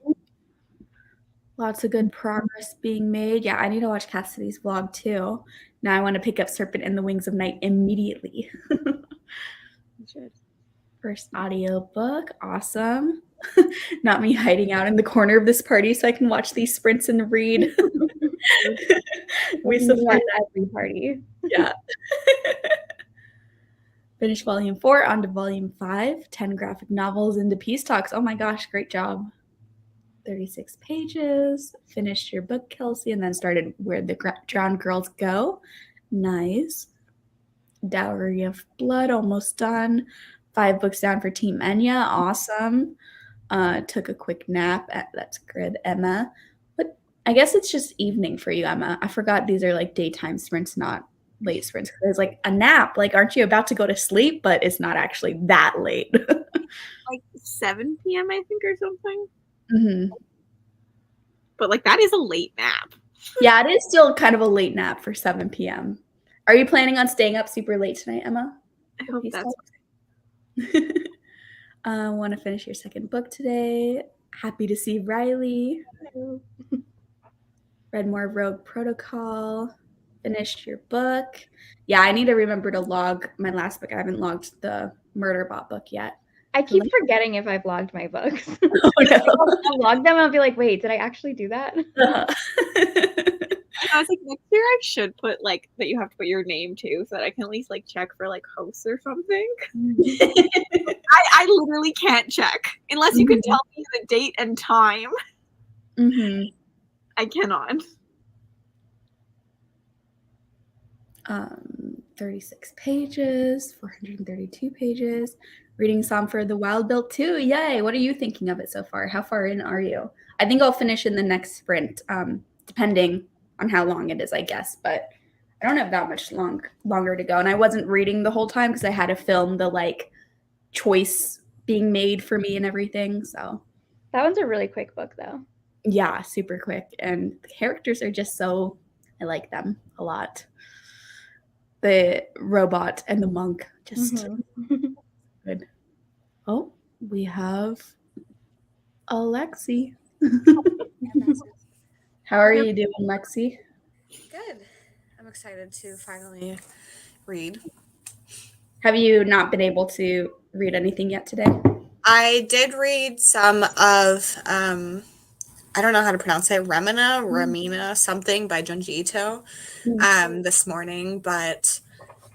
Lots of good progress being made. Yeah, I need to watch Cassidy's vlog too. Now I want to pick up Serpent and the Wings of Night immediately. You should. First audiobook. Awesome. Not me hiding out in the corner of this party so I can watch these sprints and read. We support every party. Yeah. Finished volume 4, on to volume 5, 10 graphic novels into Peace Talks. Oh my gosh, great job. 36 pages. Finished your book, Kelsey, and then started Where the Drowned Girls Go. Nice. Dowry of Blood, almost done. 5 books down for Team Enya. Awesome. Took a quick nap. That's good, Emma. But I guess it's just evening for you, Emma. I forgot these are daytime sprints, not late sprints. There's a nap. Aren't you about to go to sleep? But it's not actually that late. 7 p.m. I think, or something. Mm-hmm. But that is a late nap. Yeah, it is still kind of a late nap for 7 p.m. Are you planning on staying up super late tonight, Emma? I hope that's okay. Want to finish your second book today. Happy to see Riley. Read more Rogue Protocol. Finished your book. Yeah, I need to remember to log my last book. I haven't logged the Murderbot book yet. I keep forgetting if I've logged my books. Oh, no. I'll log them and I'll be like, wait, did I actually do that? I was like, next year I should put that you have to put your name too, so that I can at least check for hosts or something. I literally can't check unless you can tell me the date and time. Mm-hmm. I cannot. 36 pages, 432 pages. Reading Psalm for the Wild Built too. Yay! What are you thinking of it so far? How far in are you? I think I'll finish in the next sprint, depending on how long it is, I guess. But I don't have that much longer to go. And I wasn't reading the whole time because I had to film the choice being made for me and everything. So that one's a really quick book, though. Yeah, super quick. And the characters are just I like them a lot. The robot and the monk, just good. Oh, we have Alexi. How are you doing, Lexi? Good. I'm excited to finally read. Have you not been able to read anything yet today? I did read some of, I I don't know how to pronounce it, Remina something by Junji Ito this morning, but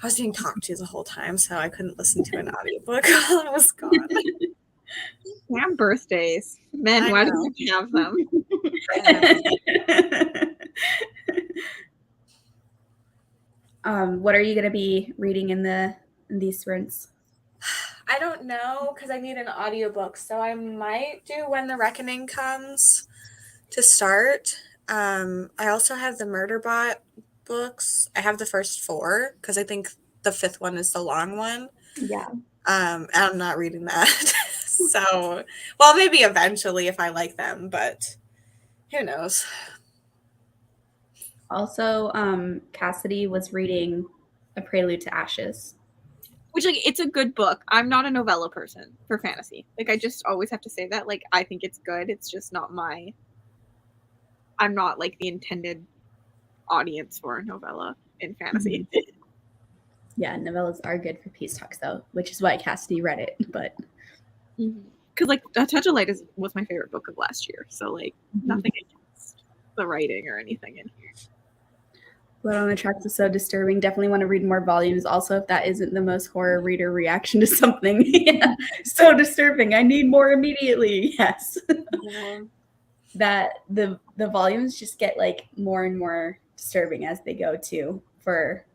I was being talked to the whole time, so I couldn't listen to an audiobook while I was gone. Have birthdays. Men, why do you have them? What are you going to be reading in these sprints? I don't know, because I need an audiobook, so I might do When the Reckoning Comes to start. I also have the Murderbot books. I have the first 4, because I think the 5th one is the long one. Yeah. And I'm not reading that. So, well, maybe eventually if I like them, but who knows? Also, Cassidy was reading A Prelude to Ashes. Which, like, it's a good book. I'm not a novella person for fantasy. Like, I just always have to say that. Like, I think it's good. It's just not I'm not, like, the intended audience for a novella in fantasy. Yeah, novellas are good for peace talks, though, which is why Cassidy read it, but... Because, like, A Touch of Light was my favorite book of last year, so, like, nothing against the writing or anything in here. Blood on the Tracks is so disturbing. Definitely want to read more volumes. Also, if that isn't the most horror reader reaction to something. Yeah, so disturbing. I need more immediately. Yes. That the volumes just get like more and more disturbing as they go too for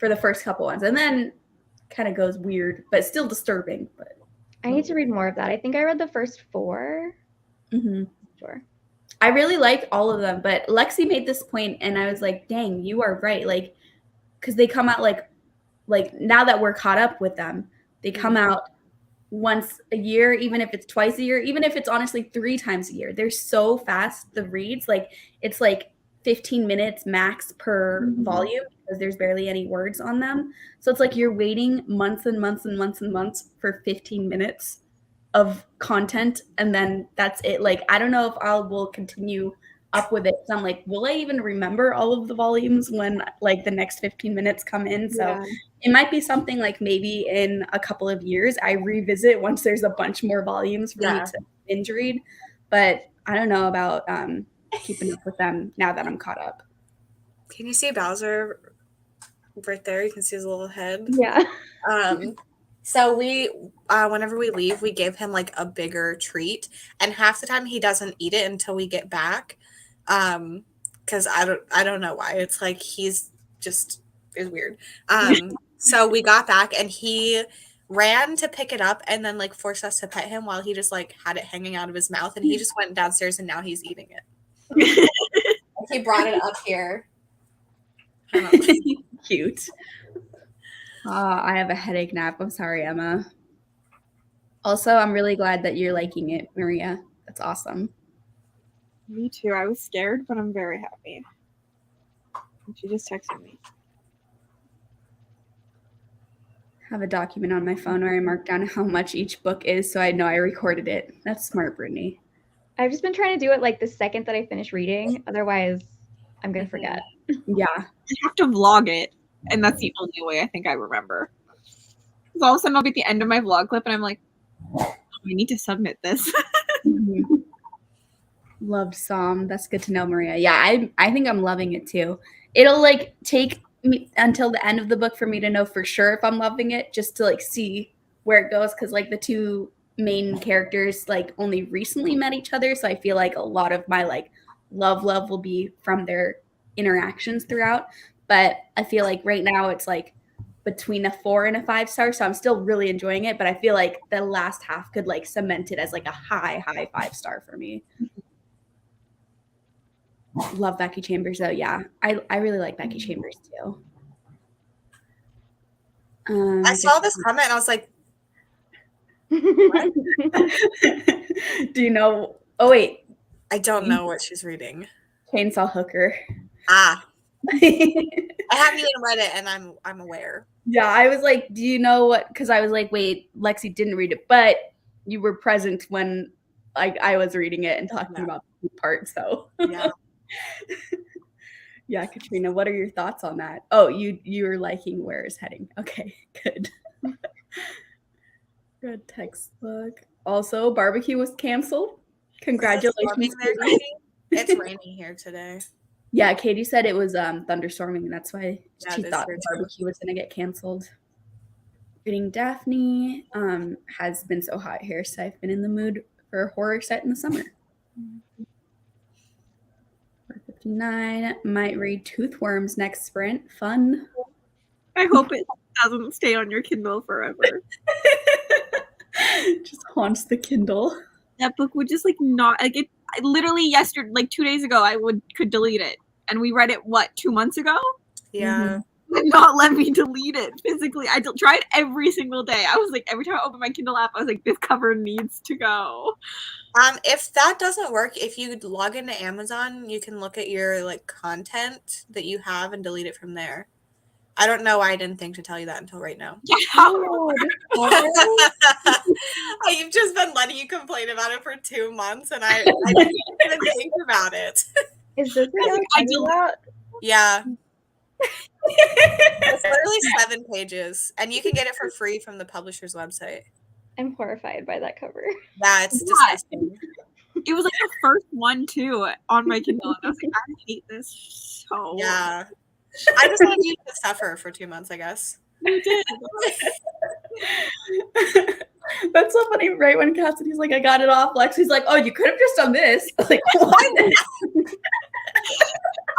the first couple ones. And then kind of goes weird, but still disturbing. But I need to read more of that. I think I read the first 4. Sure. I really like all of them, but Lexi made this point, and I was like, dang, you are right. Like, because they come out like now that we're caught up with them, they come out once a year, even if it's twice a year, even if it's honestly 3 times a year. They're so fast, the reads. Like, it's like 15 minutes max per volume because there's barely any words on them. So it's like you're waiting months and months and months and months for 15 minutes of content, and then that's it. Like, I don't know if I will continue up with it. So I'm like, will I even remember all of the volumes when like the next 15 minutes come in? So it might be something like maybe in a couple of years I revisit once there's a bunch more volumes for me to binge read. But I don't know about keeping up with them now that I'm caught up. Can you see Bowser right there? You can see his little head. Yeah. So we, whenever we leave, we give him like a bigger treat, and half the time he doesn't eat it until we get back. Because I don't know why. It's like he's just is weird. So we got back and he ran to pick it up and then like forced us to pet him while he just like had it hanging out of his mouth, and he just went downstairs and now he's eating it. He brought it up here. Cute. I have a headache nap. I'm sorry, Emma. Also, I'm really glad that you're liking it, Maria. That's awesome. Me too. I was scared, but I'm very happy. And she just texted me. I have a document on my phone where I marked down how much each book is so I know I recorded it. That's smart, Brittany. I've just been trying to do it like the second that I finish reading. Otherwise, I'm going to forget. Yeah. You have to vlog it, and that's the only way I think I remember. Because all of a sudden I'll be at the end of my vlog clip, and I'm like, oh, I need to submit this. Loved Psalm. That's good to know, Maria. Yeah, I think I'm loving it too. It'll like take me until the end of the book for me to know for sure if I'm loving it, just to like see where it goes, because like the 2 main characters like only recently met each other, so I feel like a lot of my like love will be from their interactions throughout. But I feel like right now it's like between a 4 and a 5 star, so I'm still really enjoying it, but I feel like the last half could like cement it as like a high 5 star for me. Love Becky Chambers though. Yeah, I really like Becky Chambers too. I saw this comment and I was like, what? Do you know? Oh wait, I don't know what she's reading. Chainsaw Hooker. I haven't even read it, and I'm aware. Yeah, I was like, do you know what? Because I was like, wait, Lexi didn't read it, but you were present when I was reading it and talking about the part. So yeah, Katrina, what are your thoughts on that? Oh, you're liking where it's heading. Okay, good. Good textbook. Also, barbecue was canceled. Congratulations. Storming there, Katie. Katie? It's raining here today. Yeah, Katie said it was thunderstorming, and that's why Yeah, she this thought here the too. barbecue was gonna get canceled. Reading Daphne has been so hot here, so I've been in the mood for a horror set in the summer. 4:59, might read Toothworms next sprint. Fun. I hope it doesn't stay on your Kindle forever. Just haunts the Kindle. That book would just like not like it. Literally yesterday, like 2 days ago, I could delete it, and we read it 2 months ago. Yeah. Would not let me delete it physically. I tried every single day. I was like, every time I open my Kindle app, I was like, this cover needs to go. If that doesn't work, if you log into Amazon, you can look at your like content that you have and delete it from there. I don't know why I didn't think to tell you that until right now. Yeah. I've just been letting you complain about it for 2 months, and I didn't even think about it. Is this what you're talking about? Yeah. It's literally 7 pages, and you can get it for free from the publisher's website. I'm horrified by that cover. Yeah, it's disgusting. It was like the first one too on my Kindle, and I was like, I hate this so. Yeah. I just wanted you to suffer for 2 months, I guess. You did. That's so funny. Right when Cassidy's like, I got it off, Lexi's like, oh, you could have just done this. Like, what?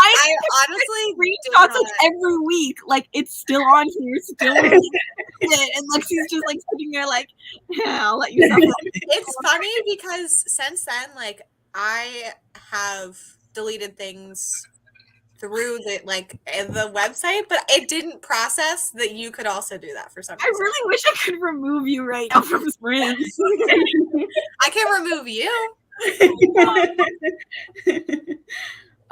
I honestly screenshots like every week, like it's still on here, still on it, and Lexi's just like sitting there like, yeah, I'll let you suffer. It's funny because since then, like I have deleted things through the website, but it didn't process that you could also do that for some reason. I really wish I could remove you right now from sprints. I can remove you.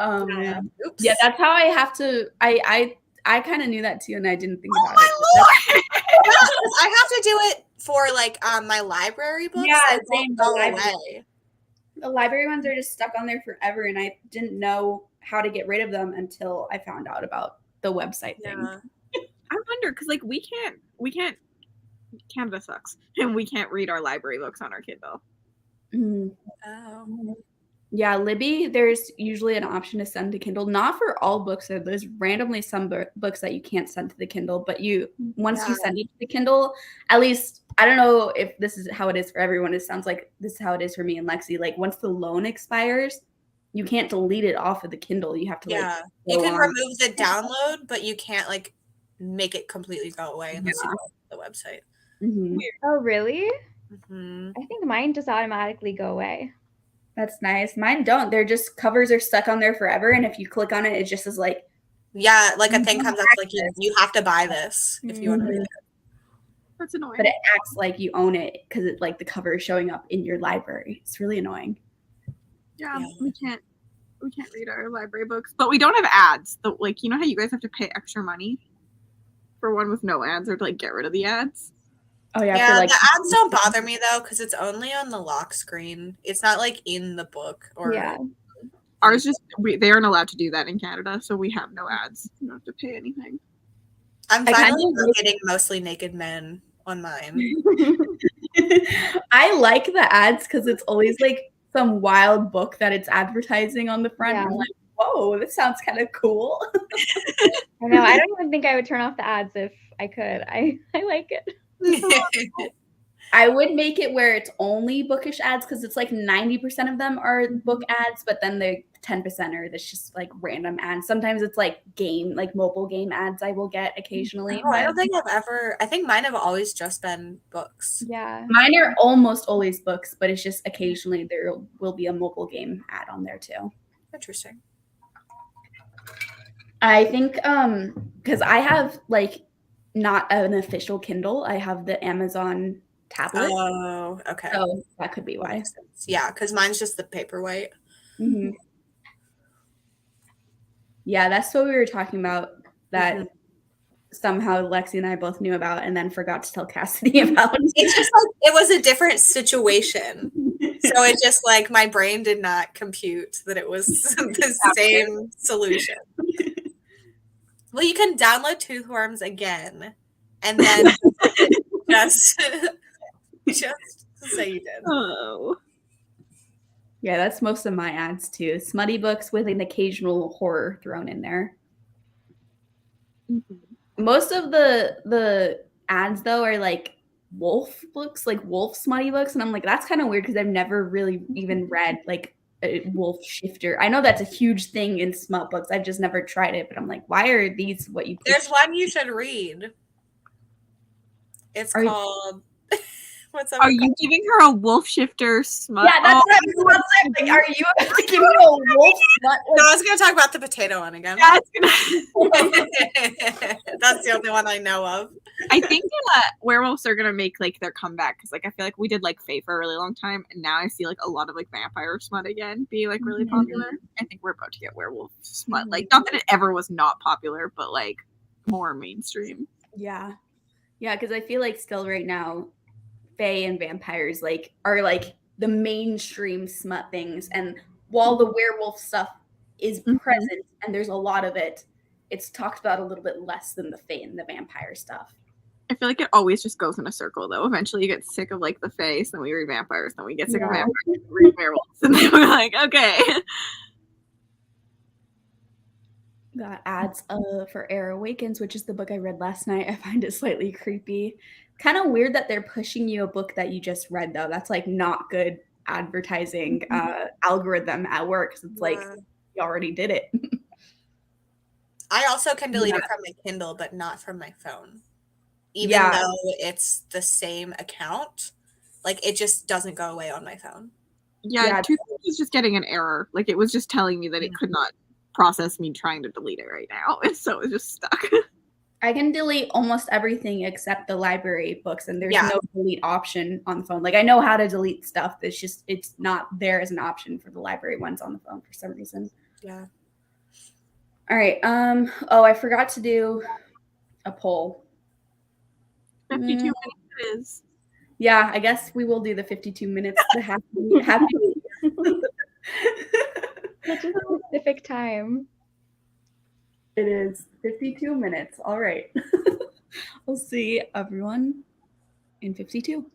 Oops. Yeah, that's how I have to. I kind of knew that too, and I didn't think about it. Lord! I have to do it for like my library books. Yeah, that same. won't go away. The library ones are just stuck on there forever, and I didn't know how to get rid of them until I found out about the website thing. I wonder because like we can't. Canada sucks, and we can't read our library books on our Kindle. Oh. Yeah, Libby, there's usually an option to send to Kindle. Not for all books. There's randomly some books that you can't send to the Kindle, but once you send it to the Kindle, at least, I don't know if this is how it is for everyone. It sounds like this is how it is for me and Lexi. Like once the loan expires, you can't delete it off of the Kindle. You have to you can remove the download, but you can't like make it completely go away unless you go to the website. Mm-hmm. Oh, really? Mm-hmm. I think mine just automatically go away. That's nice. Mine don't. They're just covers are stuck on there forever, and if you click on it, it just is like like a thing comes up like you have to buy this if you want to read it. That's annoying. But it acts like you own it because it's like the cover is showing up in your library. It's really annoying. Yeah, we can't read our library books, but we don't have ads. Like you know how you guys have to pay extra money for one with no ads or to like get rid of the ads. Oh yeah, the ads don't bother me though because it's only on the lock screen. It's not like in the book or ours. Just they aren't allowed to do that in Canada, so we have no ads. You don't have to pay anything. I'm finally getting mostly naked men on mine. I like the ads because it's always like some wild book that it's advertising on the front. Yeah. I'm like, whoa, this sounds kind of cool. I know. I don't even think I would turn off the ads if I could. I like it. I would make it where it's only bookish ads because it's like 90% of them are book ads, but then the 10% are that's just like random ads. Sometimes it's like mobile game ads I will get occasionally. I don't think I think mine have always just been books. Yeah. Mine are almost always books, but it's just occasionally there will be a mobile game ad on there too. Interesting. I think because I have like not an official Kindle. I have the Amazon tablet. Oh, okay. So that could be why. Yeah, because mine's just the Paperwhite. Mm-hmm. Yeah, that's what we were talking about. That somehow Lexi and I both knew about, and then forgot to tell Cassidy about. It's just like it was a different situation, so it just like my brain did not compute that it was the same solution. Well, you can download Toothworms again, and then just say you did. Oh. Yeah, that's most of my ads too. Smutty books with an occasional horror thrown in there. Mm-hmm. Most of the ads though are like wolf books, like wolf smutty books, and I'm like, that's kind of weird because I've never really even read like a wolf shifter. I know that's a huge thing in smut books. I've just never tried it, but I'm like, why are these what you push? There's one you should read. It's Are you- called what's that Are one you called? giving her a wolf shifter smut? Yeah, that's what I was about to say. Like, are you giving me a wolf smut? No, I was gonna talk about the potato one again. That's gonna. That's the only one I know of. I think werewolves are gonna make like their comeback because like I feel like we did like Fae for a really long time, and now I see like a lot of like vampire smut again be like really popular. I think we're about to get werewolf smut. Like not that it ever was not popular, but like more mainstream. Yeah, yeah, because I feel like still right now, fae and vampires like are like the mainstream smut things, and while the werewolf stuff is present and there's a lot of it, it's talked about a little bit less than the fae and the vampire stuff. I feel like it always just goes in a circle though. Eventually you get sick of like the fae, then we read vampires, then we get sick of vampires, we read werewolves, and then we're like, okay. Got ads for Air Awakens, which is the book I read last night. I find it slightly creepy. Kind of weird that they're pushing you a book that you just read, though. That's like not good advertising algorithm at work. Cause it's like you already did it. I also can delete it from my Kindle, but not from my phone. Even though it's the same account, like it just doesn't go away on my phone. Yeah, Two Things was just getting an error. Like it was just telling me that it could not process me trying to delete it right now. And so it was just stuck. I can delete almost everything except the library books, and there's no delete option on the phone. Like I know how to delete stuff. It's not there as an option for the library ones on the phone for some reason. Yeah. All right. Oh, I forgot to do a poll. 52 minutes it is. Yeah, I guess we will do the 52 minutes. The happy. Such a specific time. It is 52 minutes. All right. We'll see everyone in 52.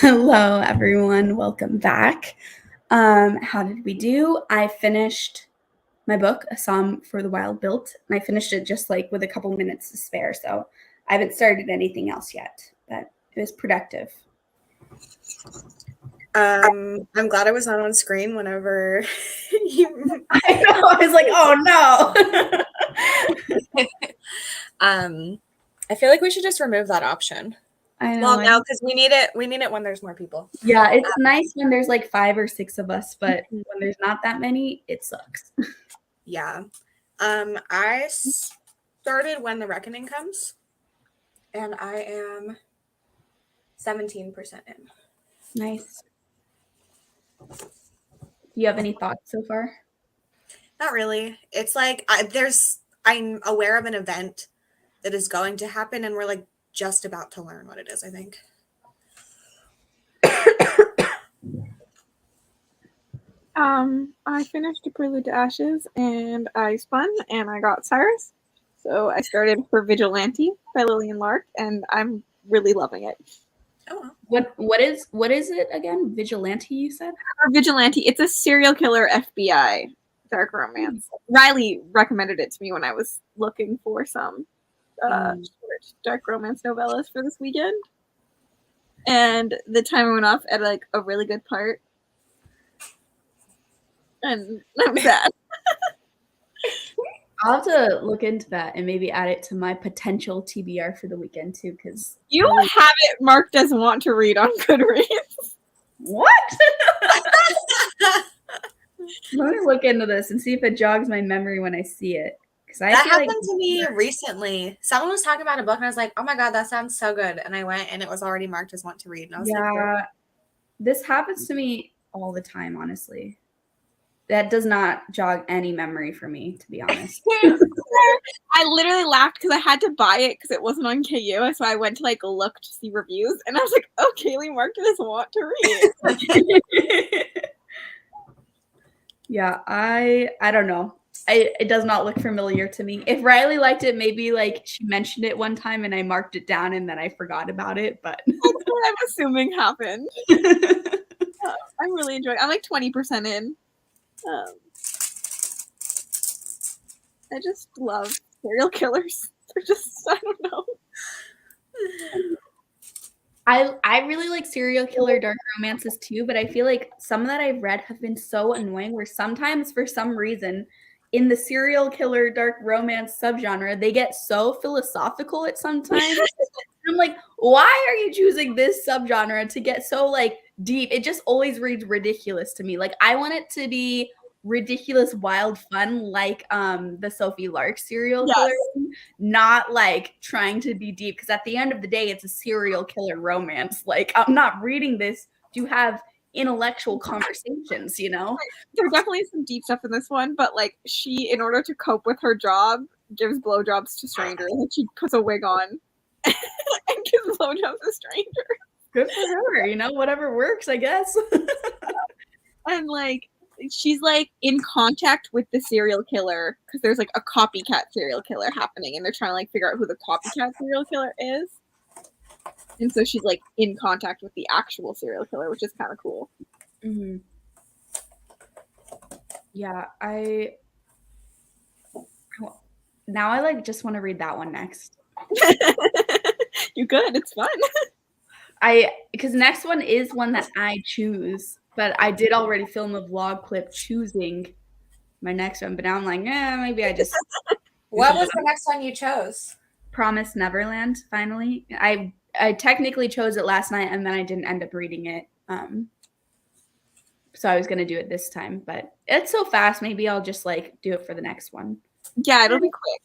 Hello, everyone. Welcome back. How did we do? I finished my book, A Psalm for the Wild Built, and I finished it just like with a couple minutes to spare. So I haven't started anything else yet, but it was productive. I'm glad I was not on screen whenever you. I know. I was like, oh no. I feel like we should just remove that option. I know. Well, no, because we need it. We need it when there's more people. Yeah, it's nice when there's like 5 or 6 of us, but when there's not that many, it sucks. Yeah. I started When the Reckoning Comes, and I am 17% in. Nice. Do you have any thoughts so far? Not really. It's like I'm aware of an event that is going to happen, and we're like just about to learn what it is, I think. I finished A Prelude to Ashes, and I spun, and I got Cyrus. So I started for Vigilante by Lillian Lark, and I'm really loving it. Oh, What is it again? Vigilante, you said? For Vigilante, it's a serial killer FBI dark romance. Riley recommended it to me when I was looking for some short dark romance novellas for this weekend. And the timer went off at like a really good part. And I'm sad. I'll have to look into that and maybe add it to my potential TBR for the weekend too, because You have it marked as want to read on Goodreads. what? Let me look into this and see if it jogs my memory when I see it. That happened to me recently. Someone was talking about a book, and I was like, "Oh my god, that sounds so good!" And I went, and it was already marked as want to read. And I was like, this happens to me all the time, honestly. That does not jog any memory for me, to be honest. I literally laughed because I had to buy it because it wasn't on KU. So I went to like look to see reviews, and I was like, "Oh, Kaylee marked it as want to read." Yeah, I don't know. It does not look familiar to me. If Riley liked it, maybe like she mentioned it one time and I marked it down and then I forgot about it. But that's what I'm assuming happened. I'm really enjoying it. I'm like 20% in. I just love serial killers. They're just, I don't know. I really like serial killer dark romances too, but I feel like some that I've read have been so annoying where sometimes for some reason in the serial killer dark romance subgenre, they get so philosophical at some times. I'm like, why are you choosing this subgenre to get so like deep? It just always reads ridiculous to me. Like I want it to be ridiculous, wild fun, like the Sophie Lark serial killer, not like trying to be deep. Because at the end of the day, it's a serial killer romance. Like I'm not reading this to have intellectual conversations, you know? There definitely some deep stuff in this one, but like she, in order to cope with her job, gives blowjobs to strangers. Like she puts a wig on and gives blowjobs to strangers. Good for her, you know, whatever works, I guess. And like she's like in contact with the serial killer because there's like a copycat serial killer happening, and they're trying to like figure out who the copycat serial killer is. And so she's like in contact with the actual serial killer, which is kind of cool. Mm-hmm. Yeah, now I like just want to read that one next. You could. It's fun. Because next one is one that I choose, but I did already film a vlog clip choosing my next one, but now I'm like, maybe I just. What was the next one you chose? Promised Neverland. Finally, I technically chose it last night, and then I didn't end up reading it. So I was gonna do it this time, but it's so fast. Maybe I'll just like do it for the next one. Yeah, it'll be quick.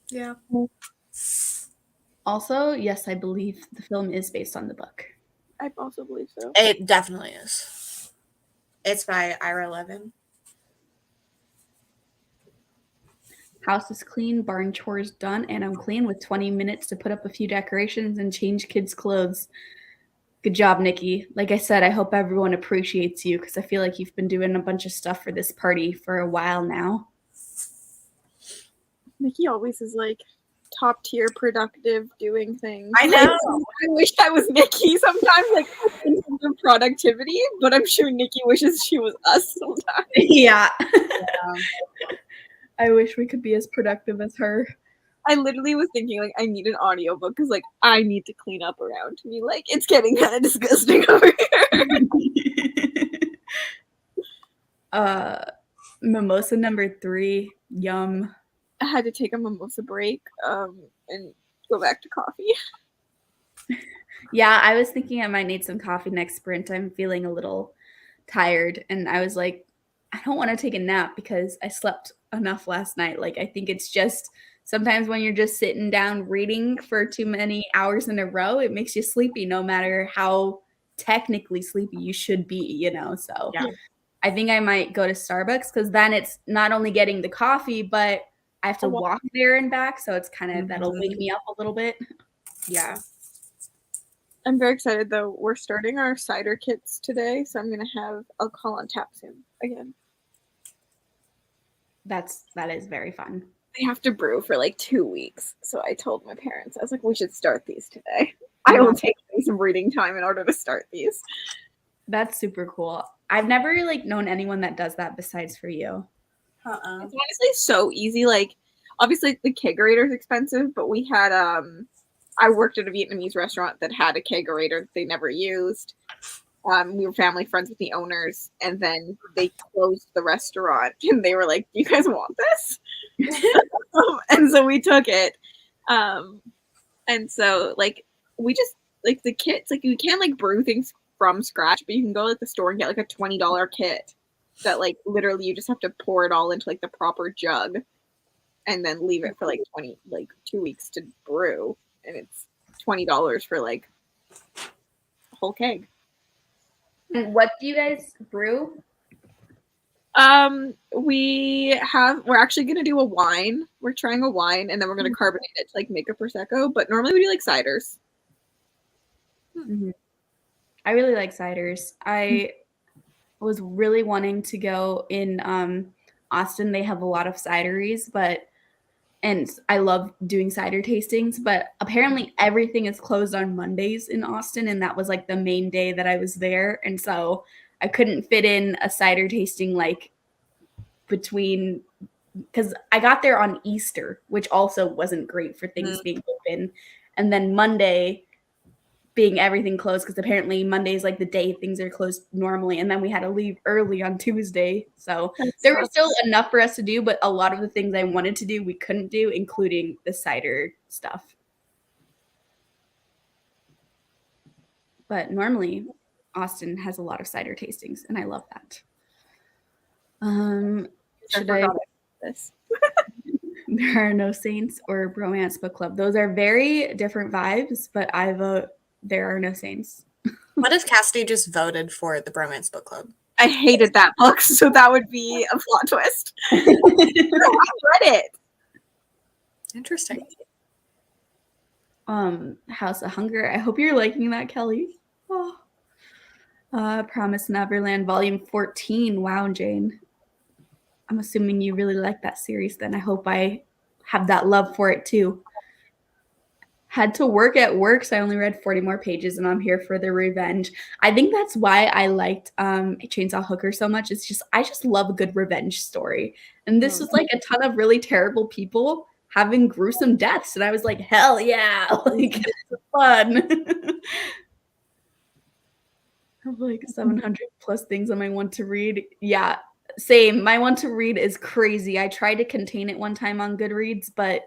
Yeah. Also, yes, I believe the film is based on the book. I also believe so. It definitely is. It's by Ira Levin. House is clean, barn chores done, and I'm clean with 20 minutes to put up a few decorations and change kids' clothes. Good job, Nikki. Like I said, I hope everyone appreciates you because I feel like you've been doing a bunch of stuff for this party for a while now. Nikki always is like, top tier productive doing things. I Like, know. I wish I was Nikki sometimes, like in terms of productivity, but I'm sure Nikki wishes she was us sometimes. Yeah. Yeah. I wish we could be as productive as her. I literally was thinking, like, I need an audiobook because, like, I need to clean up around me. Like, it's getting kind of disgusting over here. Mimosa number 3. Yum. I had to take a mimosa break and go back to coffee. Yeah, I was thinking I might need some coffee next sprint. I'm feeling a little tired, and I was like, I don't want to take a nap because I slept enough last night. Like, I think it's just sometimes when you're just sitting down reading for too many hours in a row, it makes you sleepy no matter how technically sleepy you should be, you know? So Yeah. I think I might go to Starbucks because then it's not only getting the coffee, but I have to walk there and back. So it's kind of, that'll wake me up a little bit. Yeah. I'm very excited though. We're starting our cider kits today, so I'm gonna have alcohol on tap soon again. That is very fun. They have to brew for like 2 weeks, so I told my parents, I was like, we should start these today. I will take some reading time in order to start these. That's super cool. I've never like known anyone that does that besides for you. It's honestly so easy. Like, obviously the kegerator is expensive, but we had I worked at a Vietnamese restaurant that had a kegerator that they never used. We were family friends with the owners, and then they closed the restaurant, and they were like, "Do you guys want this?" And so we took it. And so like we just like the kits, like you can like brew things from scratch, but you can go to the store and get like a $20 kit that like literally you just have to pour it all into like the proper jug and then leave it for like 2 weeks to brew. And it's $20 for like a whole keg. And what do you guys brew? We're actually gonna do a wine. We're trying a wine, and then we're gonna carbonate it to like make a prosecco. But normally we do like ciders. Mm-hmm. I really like ciders. I was really wanting to go in Austin. They have a lot of cideries, and I love doing cider tastings, but apparently everything is closed on Mondays in Austin, and that was like the main day that I was there. And so I couldn't fit in a cider tasting like between, because I got there on Easter, which also wasn't great for things being open. And then Monday being everything closed, because apparently Monday is like the day things are closed normally, and then we had to leave early on Tuesday. So there was still enough for us to do, but a lot of the things I wanted to do we couldn't do, including the cider stuff. But normally Austin has a lot of cider tastings, and I love that. Should I this? There Are No Saints or Bromance Book Club. Those are very different vibes, but I vote There Are No Saints. What if Cassidy just voted for the Bromance Book Club? I hated that book, so that would be a plot twist. No, I read it. Interesting. House of Hunger. I hope you're liking that, Kelly. Oh. Promise Neverland, Volume 14. Wow, Jane. I'm assuming you really like that series then. I hope I have that love for it too. Had to work at work, so I only read 40 more pages, and I'm here for the revenge. I think that's why I liked Chainsaw Hooker so much. It's just, I just love a good revenge story. And this was like a ton of really terrible people having gruesome deaths. And I was like, hell yeah, like it's fun. I have like 700 plus things on my want to read. Yeah, same. My want to read is crazy. I tried to contain it one time on Goodreads, but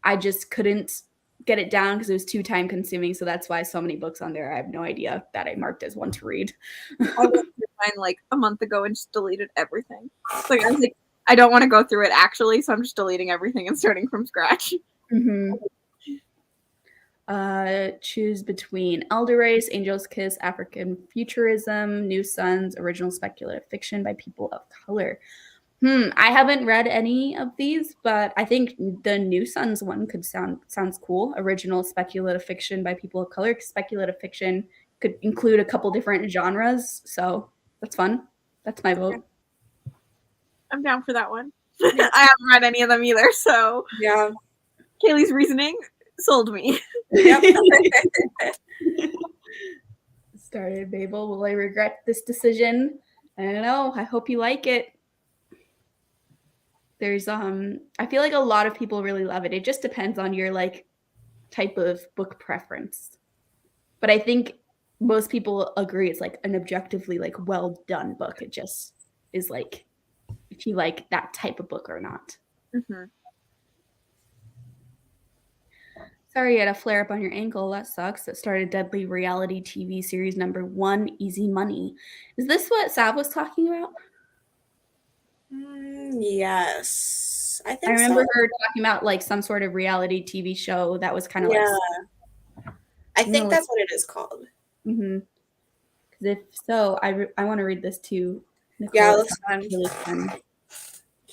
I just couldn't get it down because it was too time consuming. So that's why so many books on there I have no idea that I marked as one to read. I went through mine like a month ago and just deleted everything. Like I was like, I don't want to go through it actually, so I'm just deleting everything and starting from scratch. Mm-hmm. Choose between Elder Race, Angel's Kiss, African Futurism, New Sons, original speculative fiction by people of color. I haven't read any of these, but I think the New Sons one could sounds cool. Original speculative fiction by people of color. Speculative fiction could include a couple different genres, so that's fun. That's my vote. I'm down for that one. I haven't read any of them either, so yeah. Kaylee's reasoning sold me. Yep. Started Babel. Will I regret this decision? I don't know. I hope you like it. There's I feel like a lot of people really love it. It just depends on your like type of book preference. But I think most people agree it's like an objectively like well done book. It just is like if you like that type of book or not. Mm-hmm. Sorry you had a flare up on your ankle. That sucks. That started deadly reality TV series number 1, Easy Money. Is this what Sav was talking about? Yes, I think I remember so. her talking about like some sort of reality TV show that was kind of like. I think that's what it is called. Mm-hmm. Because if so, I want to read this too. Nicole, Yeah, it looks fun. really fun.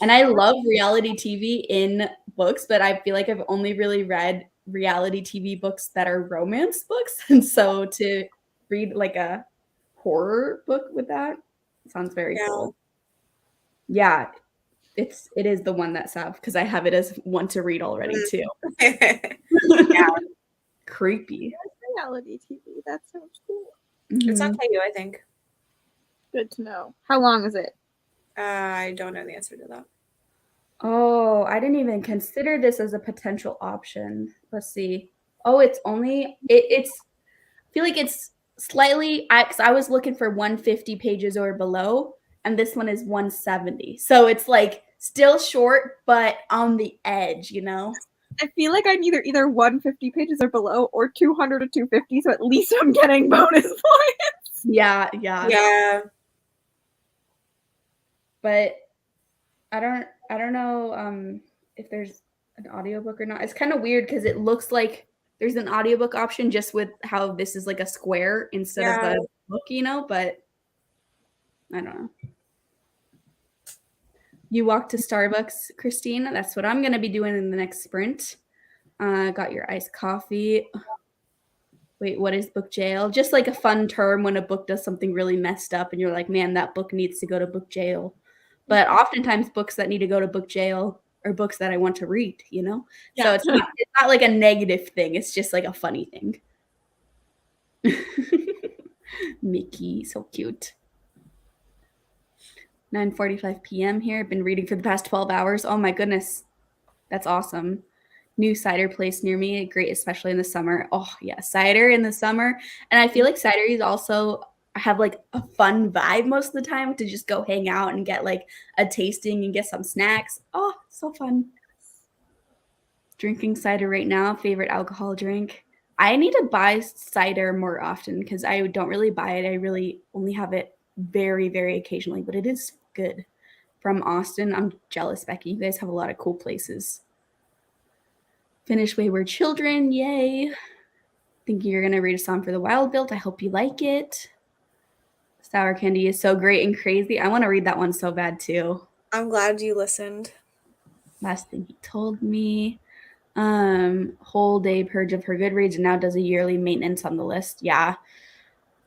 And I love reality TV in books, but I feel like I've only really read reality TV books that are romance books. And so to read like a horror book with that sounds very cool. Yeah, it is the one that Sav, because I have it as one to read already too. Yeah. Creepy. Reality TV. That sounds cool. It's on KU, I think. Good to know. How long is it? I don't know the answer to that. Oh, I didn't even consider this as a potential option. Let's see. Oh, it's only it's I feel like it's slightly because I was looking for 150 pages or below, and this one is 170. So it's like still short, but on the edge, you know? I feel like I need either 150 pages or below or 200 to 250, so at least I'm getting bonus points. Yeah. But I don't know if there's an audiobook or not. It's kind of weird because it looks like there's an audiobook option just with how this is like a square instead of a book, you know, but I don't know. You walk to Starbucks, Christine. That's what I'm going to be doing in the next sprint. Got your iced coffee. Wait, what is book jail? Just like a fun term when a book does something really messed up and you're like, man, that book needs to go to book jail. But oftentimes books that need to go to book jail are books that I want to read, you know? Yeah. So it's not like a negative thing. It's just like a funny thing. Mickey, so cute. 9:45 p.m. here. I've been reading for the past 12 hours. Oh my goodness. That's awesome. New cider place near me. Great, especially in the summer. Oh yeah, cider in the summer. And I feel like cider is also have like a fun vibe most of the time to just go hang out and get like a tasting and get some snacks. Oh, so fun. Drinking cider right now. Favorite alcohol drink. I need to buy cider more often because I don't really buy it. I really only have it very, very occasionally, but it is good. From Austin. I'm jealous, Becky. You guys have a lot of cool places. Finish Wayward Children. Yay. Thinking you're going to read a song for the Wild Built. I hope you like it. Sour Candy is so great and crazy. I want to read that one so bad too. I'm glad you listened. Last thing he told me. Whole day purge of her Goodreads and now does a yearly maintenance on the list. Yeah.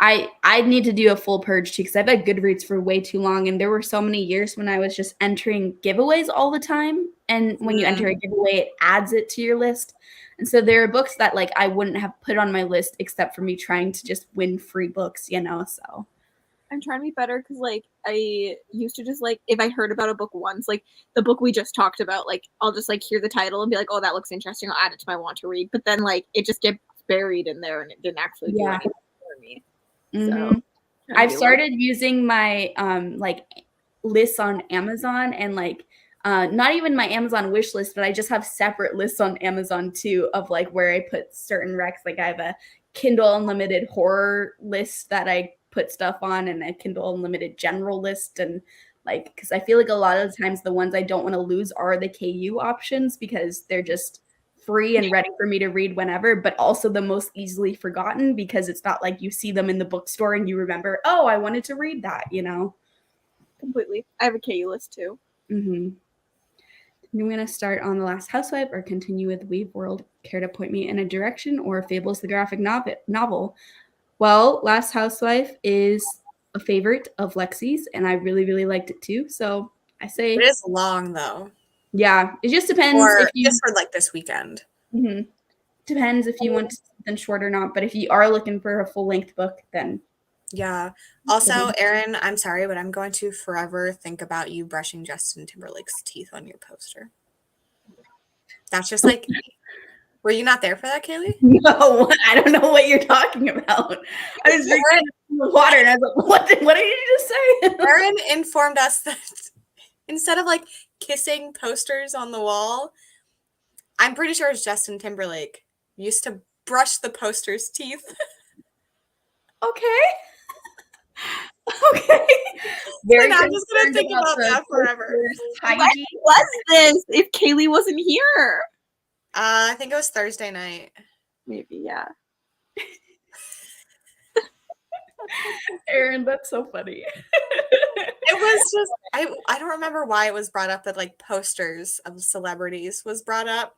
I need to do a full purge too because I've had Goodreads for way too long, and there were so many years when I was just entering giveaways all the time. And when you enter a giveaway, it adds it to your list. And so there are books that like I wouldn't have put on my list except for me trying to just win free books, you know. So I'm trying to be better because like I used to just like if I heard about a book once, like the book we just talked about, like I'll just like hear the title and be like, oh, that looks interesting. I'll add it to my want to read. But then like it just gets buried in there and it didn't actually do anything for me. Mm-hmm. So I've started using my like lists on Amazon and like not even my Amazon wish list, but I just have separate lists on Amazon too of like where I put certain recs. Like I have a Kindle Unlimited horror list that I put stuff on and a Kindle Unlimited general list. And like, because I feel like a lot of the times the ones I don't want to lose are the KU options because they're just free and ready for me to read whenever, but also the most easily forgotten because it's not like you see them in the bookstore and you remember, oh, I wanted to read that, you know? Completely. I have a KU list too. Mm-hmm. I'm going to start on The Last Housewife or continue with Weave World. Care to point me in a direction or Fables the graphic novel? Well, Last Housewife is a favorite of Lexi's and I really, really liked it too. So I say... It is long though. Yeah, it just depends. Or just for like this weekend. Mm-hmm. Depends if you want something short or not, but if you are looking for a full-length book, then Yeah. Also, Erin, I'm sorry, but I'm going to forever think about you brushing Justin Timberlake's teeth on your poster. That's just like, were you not there for that, Kaylee? no, I don't know what you're talking about. I was drinking the water and I was like, what did you just say? Erin informed us that instead of like kissing posters on the wall, I'm pretty sure it's Justin Timberlake used to brush the poster's teeth. Okay. Okay. Very And I'm just gonna think about that forever. When was this? If Kaylee wasn't here, I think it was Thursday night. maybe, yeah. Erin, that's so funny. It was just I don't remember why it was brought up that like posters of celebrities was brought up,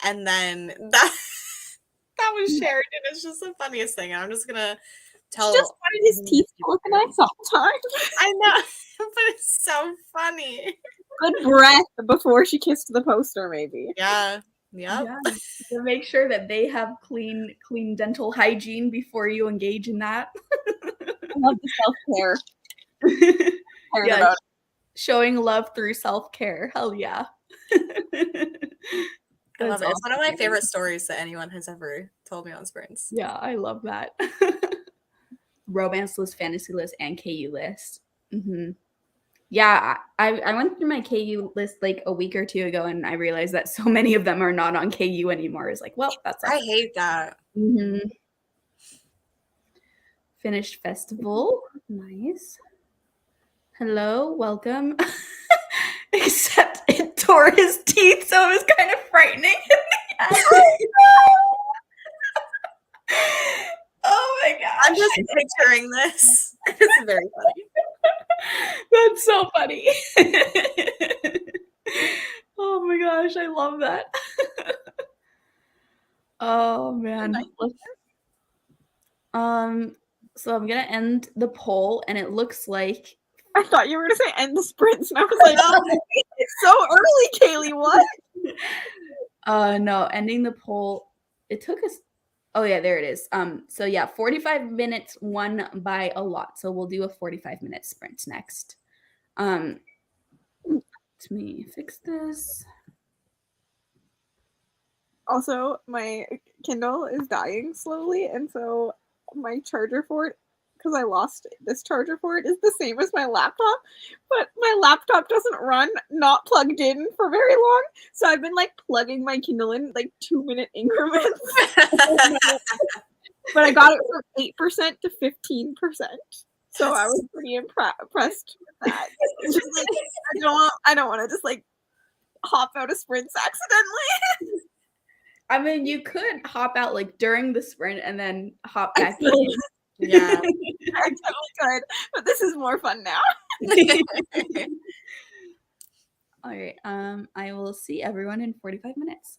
and then that was shared, and it's just the funniest thing. And I'm just gonna tell. He just wanted his teeth to look nice all the time. I know, but it's so funny. Good breath before she kissed the poster, maybe. Yeah. Yep. Yeah, to make sure that they have clean dental hygiene before you engage in that. I love the self-care. Yeah, showing love through self-care. Hell yeah. I love it. It's one of my favorite stories that anyone has ever told me on Sprints. Yeah, I love that. Romance list, fantasy list, and KU list. Mm-hmm. Yeah, I went through my KU list like a week or two ago, and I realized that so many of them are not on KU anymore. It's like, well, that's I hate that. Mm-hmm. Finished festival. Nice. Hello, welcome. Except it tore his teeth, so it was kind of frightening. Oh my gosh. I'm just picturing this. It's very funny. That's so funny. Oh my gosh, I love that. Oh man. So I'm gonna end the poll, and it looks like I thought you were gonna say end the sprints, and I was like, oh, it's so early, Kaylee. What? No, ending the poll. It took us. Oh yeah, there it is. So yeah, 45 minutes won by a lot. So we'll do a 45-minute sprint next. Let me fix this. Also, my Kindle is dying slowly, and so my charger for it, because I lost this charger for it, is the same as my laptop, but my laptop doesn't run not plugged in for very long, so I've been like plugging my Kindle in like 2-minute increments. But I got it from 8% to 15%. So I was pretty impressed with that. It's just like I don't want to just like hop out of sprints accidentally. I mean, you could hop out like during the sprint and then hop back in. Yeah. I totally could, but this is more fun now. All right. I will see everyone in 45 minutes.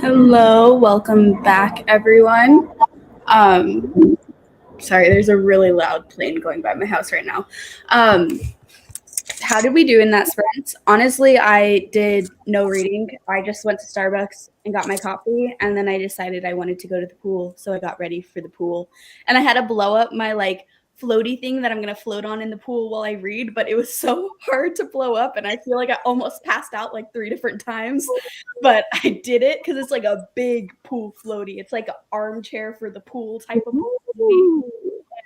Hello, welcome back, everyone. Sorry, there's a really loud plane going by my house right now. How did we do in that sprint? Honestly, I did no reading. I just went to Starbucks and got my coffee, and then I decided I wanted to go to the pool, so I got ready for the pool. And I had to blow up my floaty thing that I'm gonna float on in the pool while I read, but it was so hard to blow up, and I feel like I almost passed out 3 different times. But I did it because it's like a big pool floaty. It's like an armchair for the pool type of pool floaty.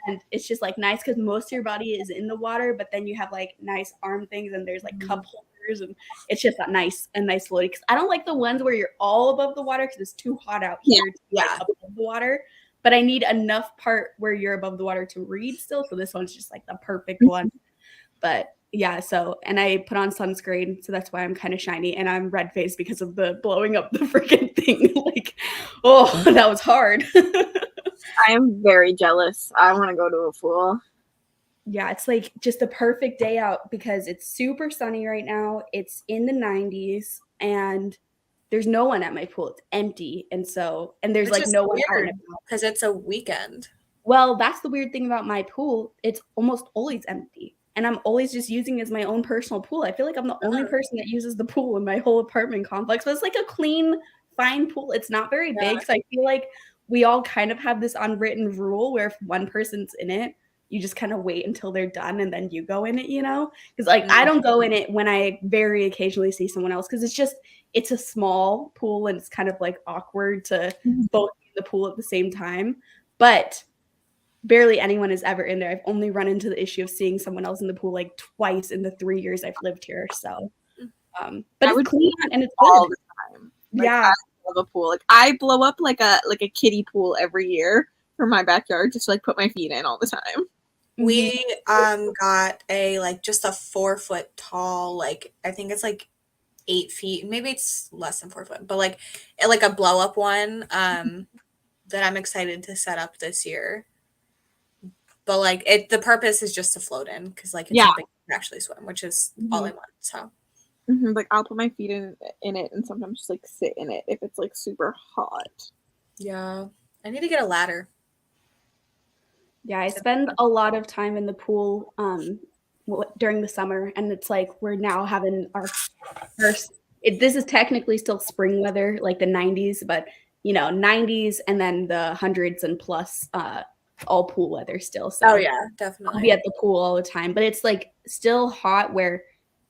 And it's just nice because most of your body is in the water, but then you have nice arm things and there's cup holders, and it's just a nice floaty. Because I don't like the ones where you're all above the water because it's too hot out here to be above the water. But I need enough part where you're above the water to read still. So this one's just the perfect one. But yeah, and I put on sunscreen, so that's why I'm kind of shiny, and I'm red faced because of the blowing up the freaking thing. That was hard. I am very jealous. I want to go to a pool. Yeah, it's just a perfect day out because it's super sunny right now. It's in the 90s, and there's no one at my pool. It's empty, and there's no one out because it's a weekend. Well, that's the weird thing about my pool. It's almost always empty. And I'm always just using it as my own personal pool. I feel like I'm the only person that uses the pool in my whole apartment complex. But it's a clean, fine pool. It's not very big. So I feel like we all kind of have this unwritten rule where if one person's in it, you just kind of wait until they're done and then you go in it, Because I don't go in it when I very occasionally see someone else because it's a small pool and it's kind of awkward to both be in the pool at the same time. But barely anyone is ever in there. I've only run into the issue of seeing someone else in the pool twice in the 3 years I've lived here. So, but it's clean and it's all good. the time. Yeah, I love a pool. I blow up like a kiddie pool every year for my backyard just to put my feet in all the time. We got a just a 4 foot tall, I think it's 8 feet, maybe it's less than 4 foot, but a blow up one that I'm excited to set up this year. But the purpose is just to float in because it's something you can actually swim, which is all I want. So I'll put my feet in it and sometimes just sit in it if it's super hot. Yeah, I need to get a ladder. Yeah, I spend a lot of time in the pool during the summer, and it's we're now having our first. This is technically still spring weather, the 90s, but 90s and then the hundreds and plus. All pool weather still. So yeah, definitely. I'll be at the pool all the time, but it's still hot where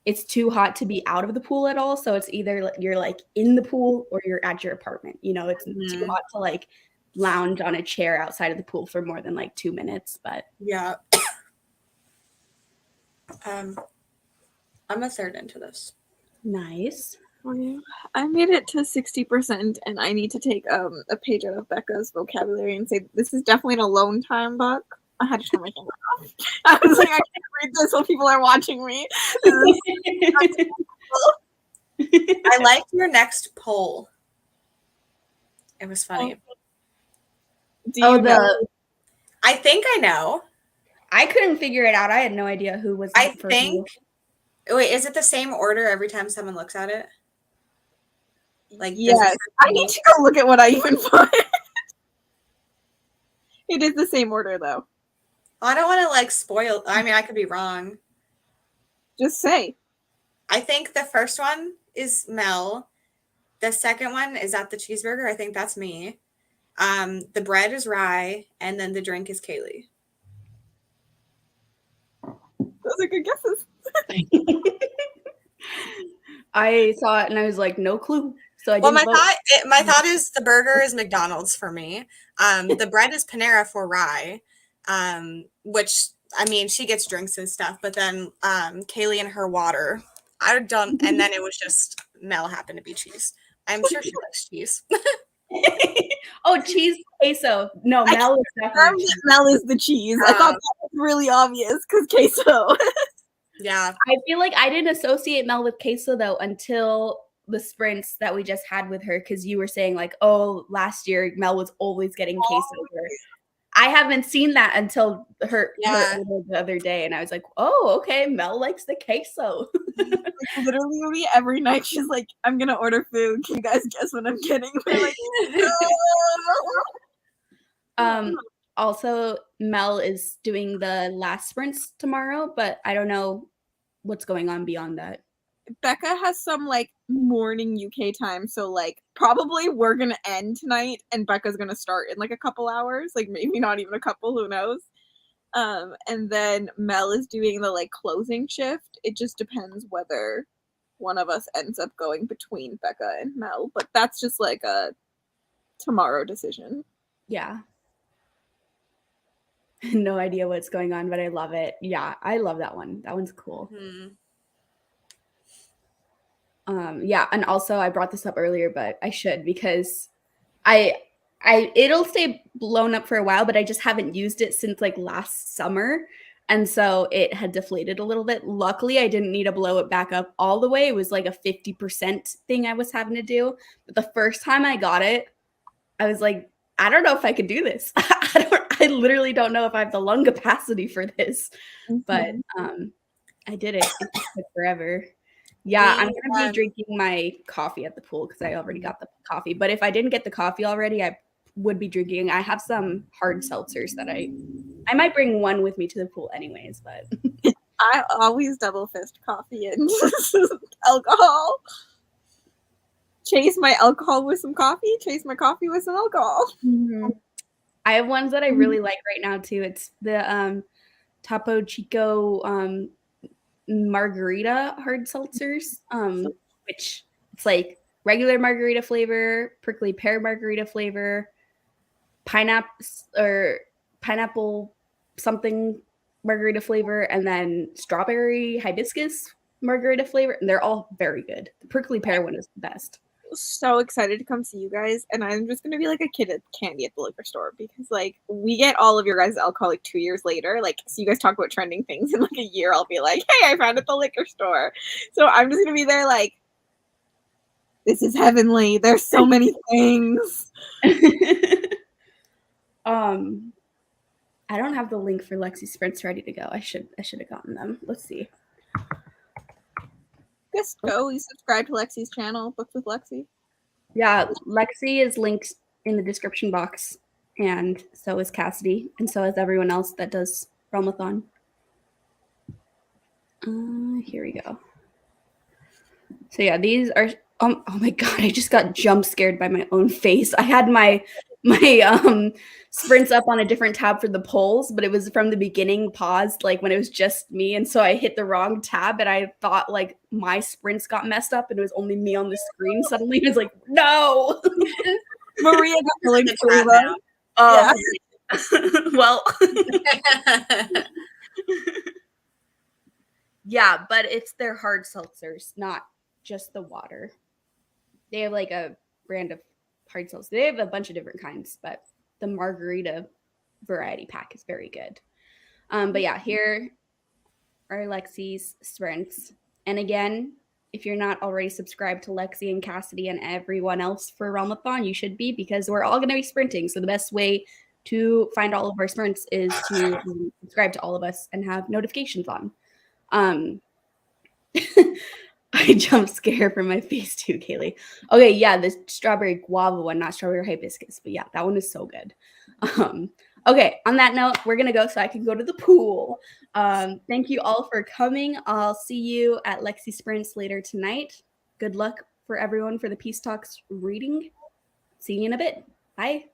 it's too hot to be out of the pool at all. So it's either you're in the pool or you're at your apartment. It's too hot to lounge on a chair outside of the pool for more than 2 minutes. But yeah, I'm a third into this. Nice. I made it to 60% and I need to take a page out of Becca's vocabulary and say this is definitely an alone time book. I had to turn my camera off. I was I can't read this while people are watching me. I liked your next poll. It was funny. I think I know. I couldn't figure it out. I had no idea who was the first think. Wait, is it the same order every time someone looks at it? Yes. I need to go look at what I even put. It is the same order, though. I don't want to spoil. I mean, I could be wrong. Just say. I think the first one is Mel. The second one is at the cheeseburger. I think that's me. The bread is Rye, and then the drink is Kaylee. Those are good guesses. I saw it and I was no clue. So I didn't vote. My thought is the burger is McDonald's for me. The bread is Panera for Rye, which I mean she gets drinks and stuff. But then Kaylee and her water. I don't, and then it was just Mel happened to be cheese. I'm sure she likes cheese. Oh, cheese queso. No, Mel is definitely cheese. Mel is the cheese. I thought that was really obvious because queso. Yeah. I feel like I didn't associate Mel with queso though until the sprints that we just had with her because you were saying oh, last year Mel was always getting queso. I haven't seen that until her the other day, and I was oh, okay, Mel likes the queso. Like, literally every night she's like, I'm gonna order food. Can you guys guess what I'm getting? We're like, Also, Mel is doing the last sprints tomorrow, but I don't know what's going on beyond that. Becca has some like morning UK time, so like probably we're gonna end tonight and Becca's gonna start in like a couple hours, like maybe not even a couple, who knows. And then Mel is doing the like closing shift. It just depends whether one of us ends up going between Becca and Mel, but that's just like a tomorrow decision. Yeah. No idea what's going on, but I love it. Yeah, I love that one. That one's cool. Yeah, and also I brought this up earlier, but I should because it'll stay blown up for a while, but I just haven't used it since like last summer. And so it had deflated a little bit. Luckily, I didn't need to blow it back up all the way. It was like a 50% thing I was having to do. But the first time I got it, I was like, I don't know if I could do this. I literally don't know if I have the lung capacity for this. But I did it. It took forever. Yeah, I'm going to be drinking my coffee at the pool because I already got the coffee. But if I didn't get the coffee already, I would be drinking. I have some hard seltzers that I might bring one with me to the pool anyways. But I always double fist coffee and alcohol. Chase my alcohol with some coffee. Chase my coffee with some alcohol. I have ones that I really like right now too. It's the Topo Chico margarita hard seltzers, which it's like regular margarita flavor, prickly pear margarita flavor, pineapple something margarita flavor, and then strawberry hibiscus margarita flavor. And they're all very good. The prickly pear one is the best. So excited to come see you guys, and I'm just gonna be like a kid at candy at the liquor store because like we get all of your guys' alcohol like 2 years later. Like, so you guys talk about trending things in like a year, I'll be like, hey, I found it at the liquor store. So I'm just gonna be there like, this is heavenly. There's so many things. I don't have the link for Lexi Sprints ready to go. I should have gotten them. Let's see. Just go. You subscribe to Lexi's channel, Books with Lexi. Yeah, Lexi is linked in the description box, and so is Cassidy, and so is everyone else that does Realmathon. Here we go. So yeah, these are. Oh my god! I just got jump scared by my own face. I had my sprints up on a different tab for the polls, but it was from the beginning paused, like when it was just me, and so I hit the wrong tab, and I thought like my sprints got messed up, and it was only me on the screen. Suddenly, I was like, no. Maria got the link through them. Yeah. Well. Yeah, but it's their hard seltzers, not just the water. They have like a brand of hard seltzer. They have a bunch of different kinds, but the margarita variety pack is very good. But yeah, here are Lexi's sprints. And again, if you're not already subscribed to Lexi and Cassidy and everyone else for Realmathon, you should be, because we're all going to be sprinting. So the best way to find all of our sprints is to subscribe to all of us and have notifications on. I jump scare from my face too, Kaylee. Okay, yeah, the strawberry guava one, not strawberry hibiscus, but yeah, that one is so good. Okay, on that note, we're gonna go so I can go to the pool. Thank you all for coming. I'll see you at Lexi Sprints later tonight. Good luck for everyone for the Peace Talks reading. See you in a bit. Bye.